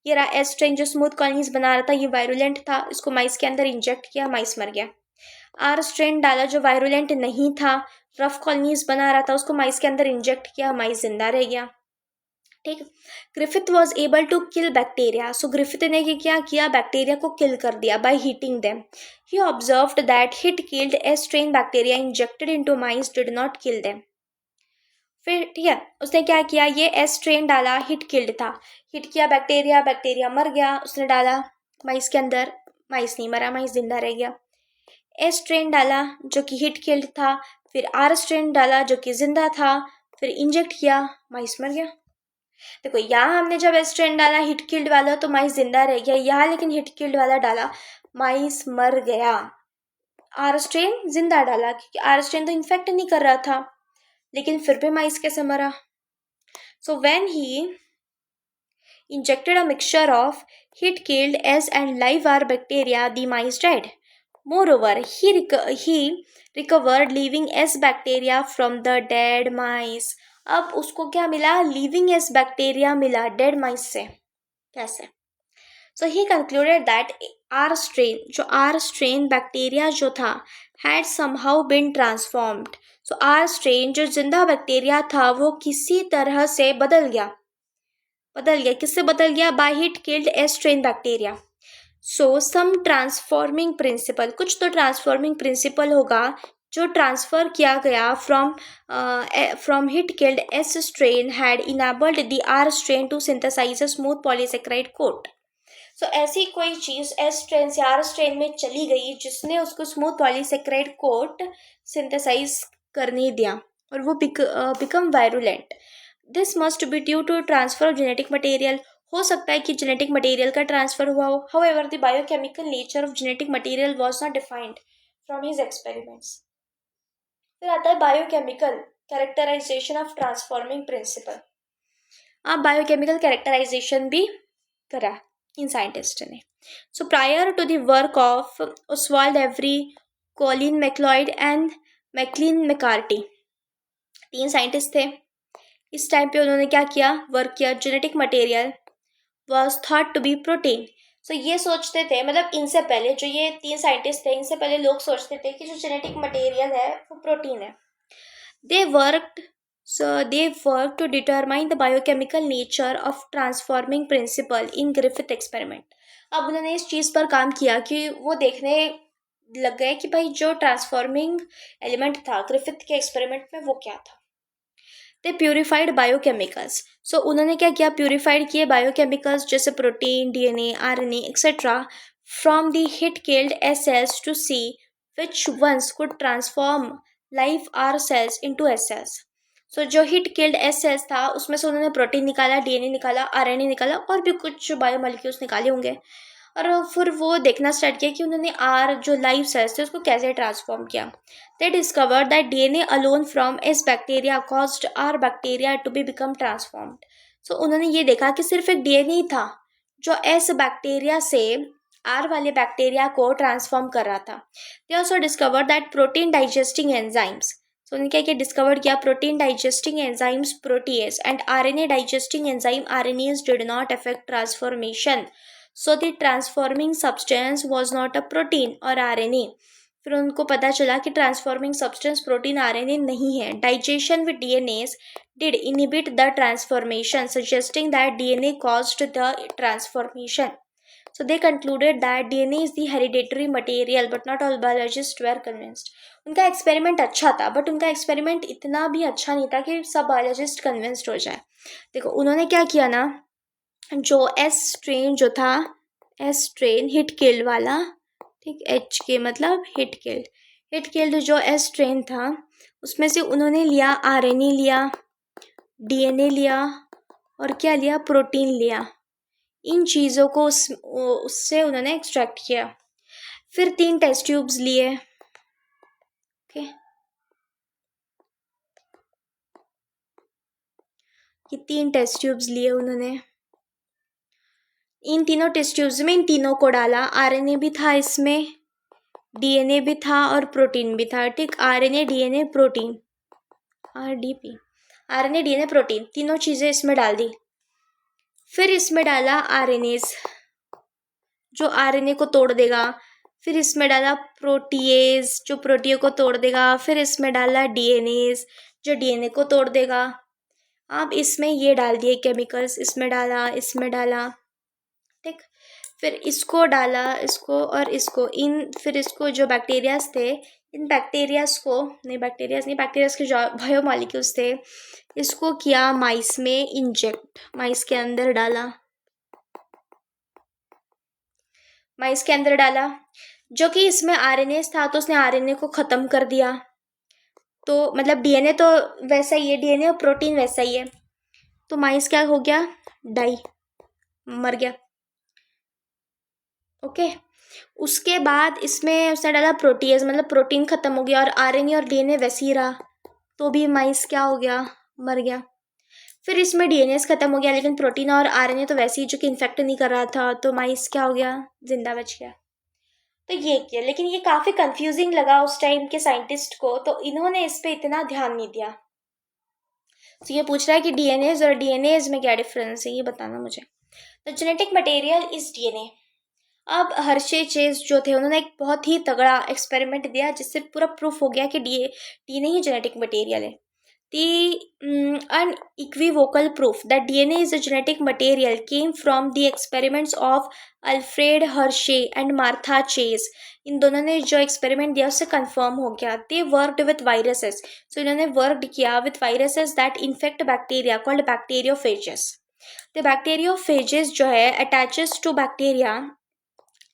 ये रहा एस स्ट्रेन जो स्मूथ कॉलोनीज बना रहा था, ये वायरुलेंट था, इसको माइस के अंदर इंजेक्ट किया, माइस मर गया. आर स्ट्रेन डाला जो वायरुलेंट नहीं था, रफ कॉलोनीज बना रहा था, उसको माइस के अंदर इंजेक्ट किया, माइस जिंदा रह गया. ठीक. Griffith was able to kill bacteria, so Griffith ने क्या किया, बैक्टीरिया को किल कर दिया by heating them. He observed that heat killed S strain bacteria injected into mice did not kill them. फिर ठीक है, उसने क्या किया, ये एस स्ट्रेन डाला, हिट किल्ड था, हिट किया बैक्टीरिया, बैक्टीरिया मर गया, उसने डाला माइस के अंदर, माइस नहीं मरा, माइस जिंदा रह गया. एस स्ट्रेन डाला जो कि हिट किल्ड था, फिर आर स्ट्रेन डाला जो कि जिंदा था, फिर इंजेक्ट किया, माइस मर गया. देखो यहाँ हमने जब एस स्ट्रेन डाला हिट किल्ड वाला तो माइस जिंदा रह गया, यहाँ लेकिन हिट किल्ड वाला डाला, माइस मर गया. आर स्ट्रेन जिंदा डाला क्योंकि आर स्ट्रेन तो इन्फेक्ट नहीं कर रहा था, लेकिन फिर भी माइस कैसे मरा. So when he injected a mixture of heat killed S and live R bacteria, the mice died. Moreover, he recovered living S bacteria from the dead mice. अब उसको क्या मिला, लिविंग एस बैक्टीरिया मिला डेड माइस से. कैसे? So he concluded that R strain, जो R strain bacteria जो था, had somehow been transformed. So R strain जो जिंदा बैक्टीरिया था वो किसी तरह से बदल गया. किससे बदल गया, by heat killed S strain bacteria. So some transforming principle, कुछ तो ट्रांसफॉर्मिंग प्रिंसिपल होगा जो ट्रांसफर किया गया from heat killed S strain had enabled the R strain to synthesise a smooth polysaccharide coat. So ऐसी कोई चीज एस स्ट्रेन से आर स्ट्रेन में चली गई जिसने उसको स्मूथ पॉलीसेक्राइड कोट सिंथेसाइज करने दिया और वो become virulent. This must be due to transfer of genetic material. हो सकता है कि जेनेटिक मटेरियल का ट्रांसफर हुआ हो. However the biochemical nature of genetic material was not defined from his experiments. फिर आता है biochemical characterisation of transforming principle. आप बायोकेमिकल कैरेक्टराइजेशन भी करा इन साइंटिस्ट ने. So prior to the work of Oswald Avery, Colin MacLeod and Maclyn McCarty, 3 scientist थे. इस टाइम पे उन्होंने क्या किया, वर्क किया. Genetic material was thought to be protein. So ये सोचते थे, मतलब इनसे पहले जो ये 3 साइंटिस्ट थे, इनसे पहले लोग सोचते थे कि जो जेनेटिक मटेरियल है वो प्रोटीन है. They work to determine the biochemical nature of transforming principle in Griffith experiment. अब उन्होंने इस चीज़ पर काम किया कि वो देखने लग गए कि भाई जो ट्रांसफॉर्मिंग एलिमेंट था ग्रिफिथ के एक्सपेरिमेंट में वो क्या था. दे प्यूरिफाइड बायोकेमिकल्स. सो उन्होंने क्या किया, प्यूरिफाइड किए बायोकेमिकल्स जैसे protein, DNA, RNA etcetera from the heat killed S cells to see which ones could transform live R cells into S cells. So जो हिट किल्ड एस सेल्स था उसमें से उन्होंने प्रोटीन निकाला, डीएनए निकाला, RNA निकाला और भी कुछ बायोमॉलिक्यूल्स निकाले होंगे, और फिर वो देखना स्टार्ट किया कि उन्होंने आर जो लाइव सेल्स थे उसको कैसे ट्रांसफॉर्म किया. They discovered that DNA alone from S bacteria caused R bacteria to be become transformed. So उन्होंने ये देखा कि सिर्फ एक डीएनए ही था जो एस बैक्टीरिया से आर वाले बैक्टीरिया को ट्रांसफॉर्म कर रहा था. They also discovered that protein digesting enzymes. So उन्होंने क्या किया, डिस्कवर किया protein digesting enzymes protease and RNA digesting enzyme RNase did not affect transformation. So the transforming substance was not a protein और RNA. फिर उनको पता चला कि ट्रांसफॉर्मिंग सब्सटेंस प्रोटीन आरएनए नहीं है. Digestion with DNAs did inhibit the transformation suggesting that DNA caused the transformation. So they concluded that DNA is the hereditary material, but not all biologists were convinced. उनका experiment अच्छा था, but उनका experiment इतना भी अच्छा नहीं था कि सब बायोलॉजिस्ट कन्विंस्ड हो जाए. देखो उन्होंने क्या किया ना, जो एस स्ट्रेन जो था, एस स्ट्रेन हिट किल्ड वाला, ठीक, एच के मतलब हिट किल्ड जो एस स्ट्रेन था उसमें से उन्होंने लिया आरएनए लिया, डीएनए लिया और क्या लिया, प्रोटीन लिया। इन चीज़ों को उससे उन्होंने एक्सट्रैक्ट किया। फिर 3 टेस्ट ट्यूब्स लिए, ओके, ये 3 टेस्ट ट्यूब्स लिए उन्होंने। इन तीनों टेस्ट ट्यूब्स में इन तीनों को डाला, आरएनए भी था इसमें, डीएनए भी था और प्रोटीन भी था, ठीक, RNA DNA protein, RDP, RNA DNA protein, तीनों चीज़ें इसमें डाल दी। फिर इसमें डाला आरएनएज जो आरएनए को तोड़ देगा, फिर इसमें डाला प्रोटीएज जो प्रोटीन को तोड़ देगा, फिर इसमें डाला डीएनएज जो डीएनए को तोड़ देगा। अब इसमें ये डाल दिए केमिकल्स, इसमें डाला, ठीक, फिर इसको डाला, इसको और इसको, फिर इसको जो बैक्टीरियाज थे, इन बैक्टीरियाज के जो बायोमॉलिक्यूल्स थे, इसको किया माइस में इंजेक्ट, माइस के अंदर डाला, जो कि इसमें आरएनए था तो उसने आरएनए को ख़त्म कर दिया। तो मतलब डीएनए तो वैसा ही है, डीएनए और प्रोटीन वैसा ही है, तो माइस क्या हो गया, मर गया, ओके। उसके बाद इसमें उसने डाला प्रोटीज, मतलब प्रोटीन ख़त्म हो गया और आरएनए और डीएनए वैसे ही रहा, तो भी माइस क्या हो गया, मर गया। फिर इसमें डीएनए ख़त्म हो गया लेकिन प्रोटीन और आरएनए तो वैसे ही जो कि इन्फेक्ट नहीं कर रहा था, तो माइस क्या हो गया, जिंदा बच गया। तो ये किया, लेकिन ये काफ़ी कंफ्यूजिंग लगा उस टाइम के साइंटिस्ट को, तो इन्होंने इस पर इतना ध्यान नहीं दिया। तो ये पूछ रहा है कि डीएनएज और डीएनएज में क्या डिफरेंस है, ये बताना मुझे। The genetic material is DNA. अब हर्शे चेज जो थे उन्होंने एक बहुत ही तगड़ा एक्सपेरिमेंट दिया जिससे पूरा प्रूफ हो गया कि डीएनए ही जेनेटिक मटेरियल है। The unequivocal proof that DNA is a genetic material came from the experiments of Alfred Hershey and Martha Chase. इन दोनों ने जो एक्सपेरिमेंट दिया उससे कंफर्म हो गया। They worked with viruses. So इन्होंने वर्कड किया with viruses that infect bacteria called bacteriophages. The bacteriophages जो है attaches to bacteria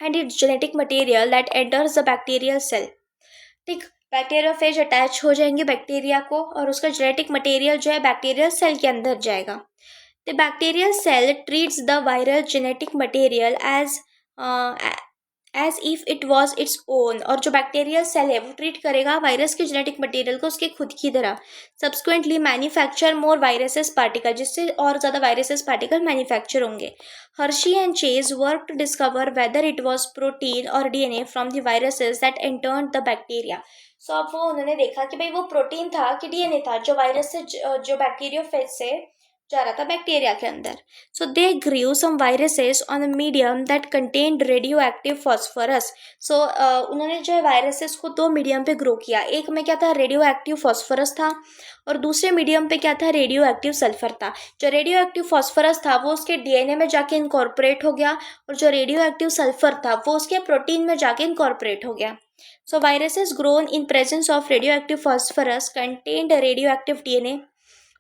and its genetic material that enters the bacterial cell. ठीक, बैक्टीरियोफेज अटैच हो जाएंगे बैक्टीरिया को और उसका जेनेटिक मटेरियल जो है बैक्टीरियल सेल के अंदर जाएगा। The bacterial cell treats the viral genetic material as if it was its own, और जो बैक्टीरियल सेल है वो ट्रीट करेगा वायरस के जेनेटिक मटेरियल को उसके खुद की तरह। Subsequently manufacture more viruses particle, जिससे और ज़्यादा वायरसेस पार्टिकल मैन्युफैक्चर होंगे। Hershey and Chase work to discover whether it was protein और DNA from the viruses that entered the bacteria. So अब वो उन्होंने देखा कि भाई वो प्रोटीन था कि डीएनए था जो वायरस से जो बैक्टीरियोफेज से जा रहा था बैक्टीरिया के अंदर। So they grew some viruses on a medium that contained radioactive phosphorus. So उन्होंने जो है वायरसेस को 2 मीडियम पे ग्रो किया, एक में क्या था, रेडियो एक्टिव फॉस्फोरस था और दूसरे मीडियम पे क्या था, रेडियो एक्टिव सल्फर था। जो रेडियो एक्टिव फॉस्फोरस था वो उसके डीएनए में जाके इनकॉर्पोरेट हो गया और जो रेडियो एक्टिव सल्फर था वो उसके प्रोटीन में जाके इनकॉर्पोरेट हो गया। So viruses grown in presence of radioactive phosphorus contained radioactive DNA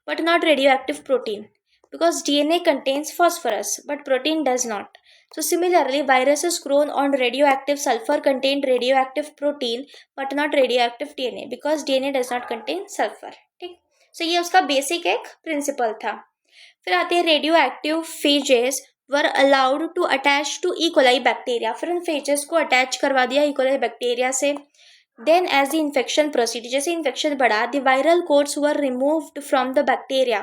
but not radioactive protein, because DNA contains phosphorus but protein does not. So similarly, viruses grown on radioactive sulfur contained radioactive protein but not radioactive DNA, because DNA does not contain sulfur. ठीक, so ये उसका basic एक principal था। फिर आते हैं radioactive phages were allowed to attach to E coli bacteria. फिर उन फेजेस को अटैच करवा दिया ई कोलाई बैक्टीरिया से। Then as the infection proceed, जैसे इन्फेक्शन बढ़ा, the viral coats were removed from the bacteria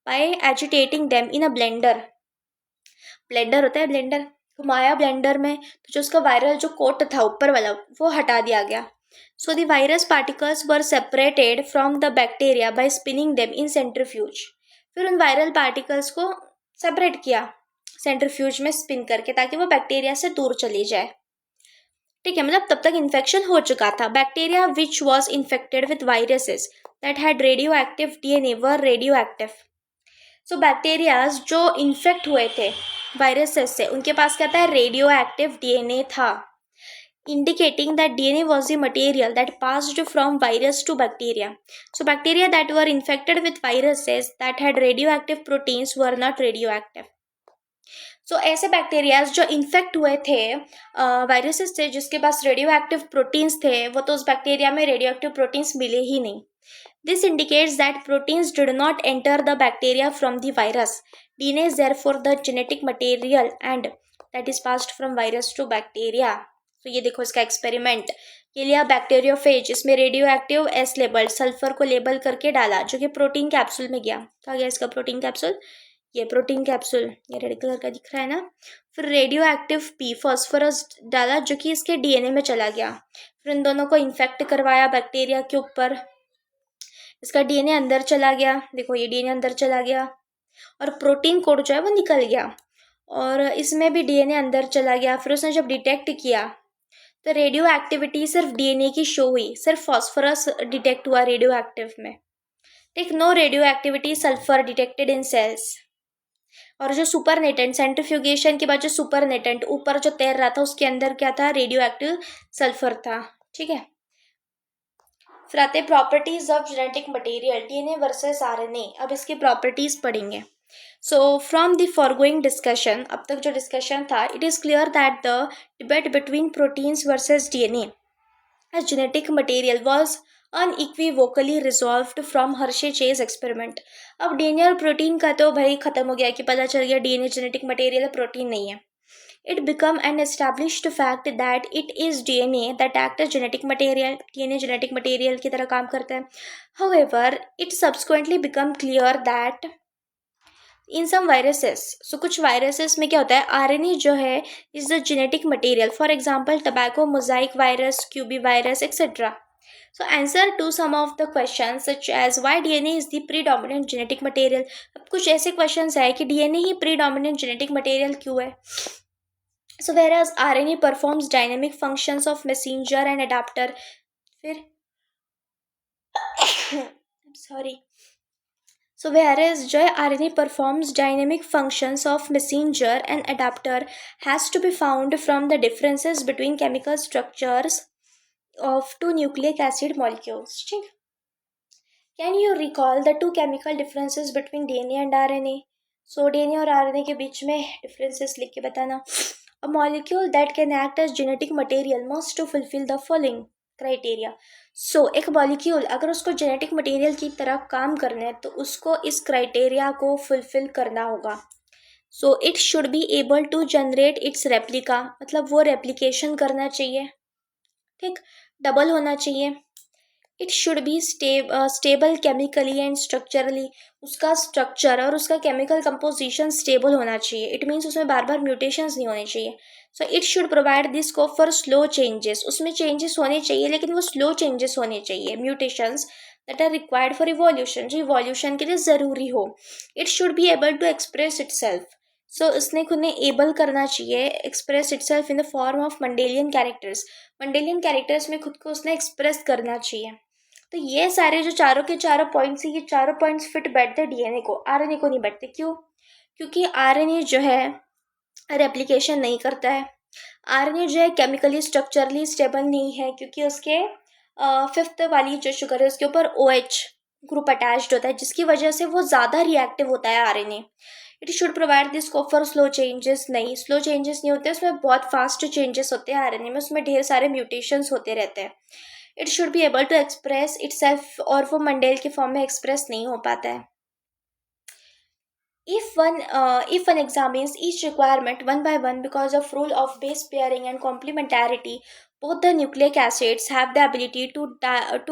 by agitating them in a blender. Blender होता है, ब्लेंडर घुमाया ब्लेंडर में तो जो उसका वायरल जो कोट था ऊपर वाला वो हटा दिया गया। So the virus particles were separated from the bacteria bye spinning them in centrifuge. फिर उन वायरल पार्टिकल्स को सेपरेट किया सेंट्रीफ्यूज में स्पिन करके ताकि वो बैक्टीरिया से दूर चली जाए। ठीक है, मतलब तब तक इन्फेक्शन हो चुका था। Bacteria which was infected with viruses that had radio active DNA were radio active. So bacterias जो इन्फेक्ट हुए थे वायरसेस से उनके पास क्या था, रेडियो एक्टिव डीएनए था। indicating that DNA was the material that passed from virus to bacteria. So bacteria that were infected with viruses that had radioactive proteins were not radioactive. ऐसे bacterias जो infect हुए थे viruses से जिसके पास radio active proteins थे, वो तो उस बैक्टीरिया में रेडियो एक्टिव प्रोटीन्स मिले ही नहीं. This indicates that proteins did not enter the bacteria from the virus. DNA is therefore the genetic material and that is passed from virus to bacteria. तो ये देखो इसका एक्सपेरिमेंट. ये लिया bacteriophage, इसमें radio active S label sulphur को label करके डाला जो कि प्रोटीन कैप्सूल में गया. कहा गया इसका प्रोटीन कैप्सूल, ये प्रोटीन कैप्सूल ये रेड कलर का दिख रहा है ना. फिर रेडियो एक्टिव पी फॉस्फोरस डाला जो कि इसके डीएनए में चला गया. फिर इन दोनों को इन्फेक्ट करवाया बैक्टीरिया के ऊपर. इसका डीएनए अंदर चला गया. देखो ये डीएनए अंदर चला गया और प्रोटीन कोड जो है वो निकल गया. और इसमें भी डीएनए अंदर चला गया. फिर उसने जब डिटेक्ट किया तो रेडियो एक्टिविटी सिर्फ डीएनए की शो हुई, सिर्फ फॉस्फोरस डिटेक्ट हुआ रेडियो एक्टिव में. Take no radio activity sulphur detected in cells. और जो सुपरनेटेंट सेंट्रीफ्यूगेशन के बाद जो सुपरनेटेंट ऊपर जो तैर रहा था उसके अंदर क्या था, रेडियो एक्टिव सल्फर था. ठीक है. फिर आते properties of genetic material DNA versus RNA. अब इसकी प्रॉपर्टीज पढ़ेंगे. So from the foregoing discussion, अब तक जो डिस्कशन था, it is clear that the debate between proteins versus DNA as genetic material was unequivocally resolved from Hershey-Chase experiment. अब DNA और protein का तो भाई खत्म हो गया कि पता चल गया डीएनए जेनेटिक मटेरियल है, प्रोटीन नहीं है. It become an established fact that it is DNA that act as genetic material. DNA genetic material की तरह काम करता है. However, it subsequently become clear that in some viruses, so कुछ viruses में क्या होता है, RNA जो है is the genetic material. For example, tobacco mosaic virus, QB virus, etc. So answer to some of the questions such as why DNA is the predominant genetic material. अब कुछ ऐसे questions है कि DNA ही predominant genetic material क्यों है. So whereas RNA performs dynamic functions of messenger and adapter. फिर sorry. So whereas जो है RNA performs dynamic functions of messenger and adapter has to be found from the differences between chemical structures of two nucleic acid molecules. ठीक. Can you recall the two chemical differences between DNA and RNA? So DNA और RNA के बीच में differences लिख के बताना. A molecule that can act as genetic material must to fulfill the following criteria. So एक molecule अगर उसको genetic material की तरह काम करना है तो उसको इस criteria को fulfill करना होगा. So it should be able to generate its replica, मतलब वो replication करना चाहिए. ठीक. डबल होना चाहिए. It should be stable chemically and structurally. उसका स्ट्रक्चर और उसका केमिकल कंपोजिशन स्टेबल होना चाहिए. इट मीन्स उसमें बार बार म्यूटेशंस नहीं होने चाहिए. So it should provide this scope for slow changes. उसमें चेंजेस होने चाहिए लेकिन वो स्लो चेंजेस होने चाहिए. Mutations that are required for evolution, जो इवोल्यूशन के लिए ज़रूरी हो. It should be able to express itself. So उसने खुद ने एबल करना चाहिए express itself in the form of Mendelian characters. Mendelian characters में खुद को उसने एक्सप्रेस करना चाहिए. तो ये सारे जो चारों के चारों पॉइंट्स हैं, ये चारों पॉइंट्स फिट बैठते डीएनए को, आरएनए को नहीं बैठते. क्यों? क्योंकि आरएनए जो है रेप्लिकेशन नहीं करता है. आरएनए जो है केमिकली स्ट्रक्चरली स्टेबल नहीं है क्योंकि उसके फिफ्थ वाली जो शुगर है उसके ऊपर OH ग्रुप अटैच्ड होता है जिसकी वजह से वो ज़्यादा रिएक्टिव होता है RNA. It should provide this scope for slow changes. नहीं, स्लो चेंजेस नहीं होते, उसमें बहुत फास्ट चेंजेस होते हैं आरएनए में, उसमें ढेर सारे म्यूटेशंस होते रहते हैं. It should be able to express itself, और वो मंडेल के फॉर्म में एक्सप्रेस नहीं हो पाता है. If one examines each requirement one by one because of rule of base pairing and complementarity, both the nucleic acids have the ability to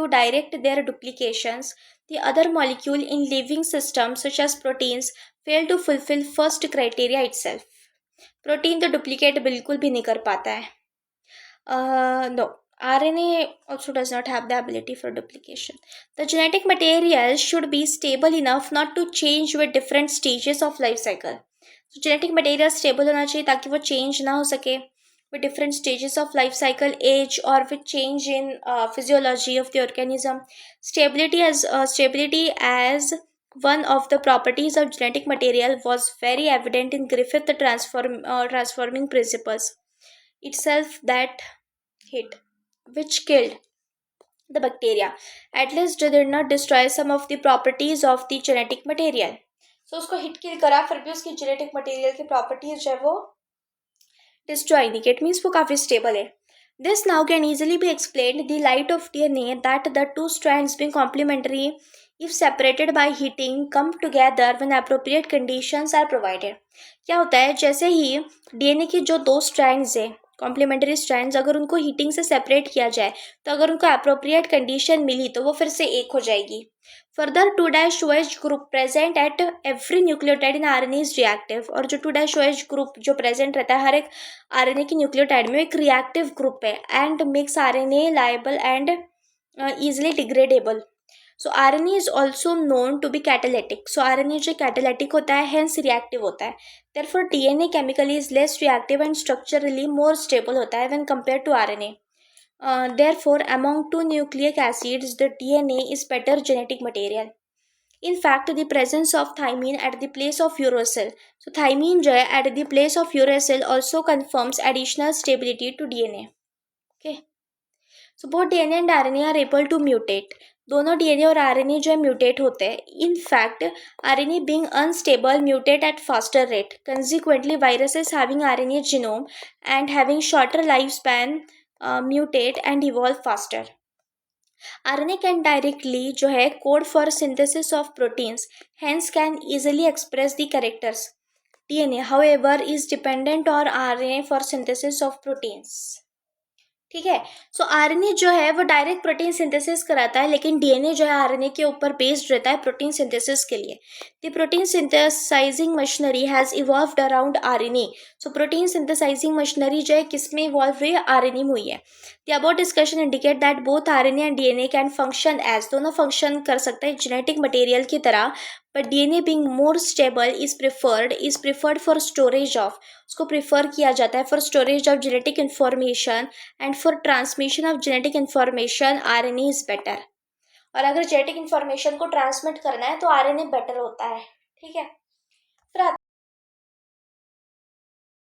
direct their duplications. The other molecule in living systems such as proteins fail to fulfill first criteria itself. Protein तो duplicate बिल्कुल भी नहीं कर पाता है. No. RNA also does not have the ability for duplication. The genetic material should be stable enough not to change with different stages of life cycle. So genetic material stable होना चाहिए ताकि वो change ना हो सके with different stages of life cycle, age, or with change in physiology of the organism. Stability as one of the properties of genetic material was very evident in Griffith transforming principles itself, that hit which killed the bacteria. At least it did not destroy some of the properties of the genetic material. So उसको hit kill करा फिर भी उसकी genetic material की properties जो है वो destroy नहीं की. It means वो काफ़ी stable है. This now can easily be explained in the light of DNA that the two strands being complementary if separated by heating come together when appropriate conditions are provided. क्या होता है जैसे ही DNA की जो दो strands है complementary strands अगर उनको हीटिंग से सेपरेट किया जाए तो अगर उनको अप्रोप्रिएट कंडीशन मिली तो वो फिर से एक हो जाएगी. Further 2' group present at every nucleotide in RNA is reactive. और जो 2' ग्रुप जो प्रेजेंट रहता है हर एक आरएनए की न्यूक्लियोटाइड में एक रिएक्टिव ग्रुप है and makes RNA liable and easily degradable. So RNA is also known to be catalytic. So RNA जो catalytic होता है hence reactive होता है. Therefore DNA chemically is less reactive and structurally more stable होता है when compared to RNA. Therefore among two nucleic acids the DNA is better genetic material. In fact the presence of thymine at the place of uracil. So thymine जो है at the place of uracil also confirms additional stability to DNA. Okay. So both DNA and RNA are able to mutate. दोनों DNA और RNA जो है mutate होते हैं. In fact RNA being unstable mutate at faster rate. Consequently viruses having RNA genome and having shorter lifespan mutate and evolve faster. RNA can directly जो है code for synthesis of proteins, hence can easily express the characters. DNA however is dependent on RNA for synthesis of proteins. ठीक है. सो RNA जो है वो direct protein synthesis कराता है लेकिन डीएनए जो है आरएनए के ऊपर बेस्ड रहता है प्रोटीन सिंथेसिस के लिए. The protein synthesising machinery has evolved around RNA. So protein synthesising machinery जो है किसमें इवॉल्व हुई है आरएनए में हुई है. The about discussion indicate that both RNA and DNA can function as. दोनों फंक्शन कर सकता है जेनेटिक मटेरियल की तरह. But DNA being more stable is preferred for storage of. उसको प्रिफर किया जाता है for storage of genetic information and for transmission of genetic information RNA is better. और अगर जेनेटिक इन्फॉर्मेशन को ट्रांसमिट करना है तो आरएनए बेटर होता है. ठीक है. फिर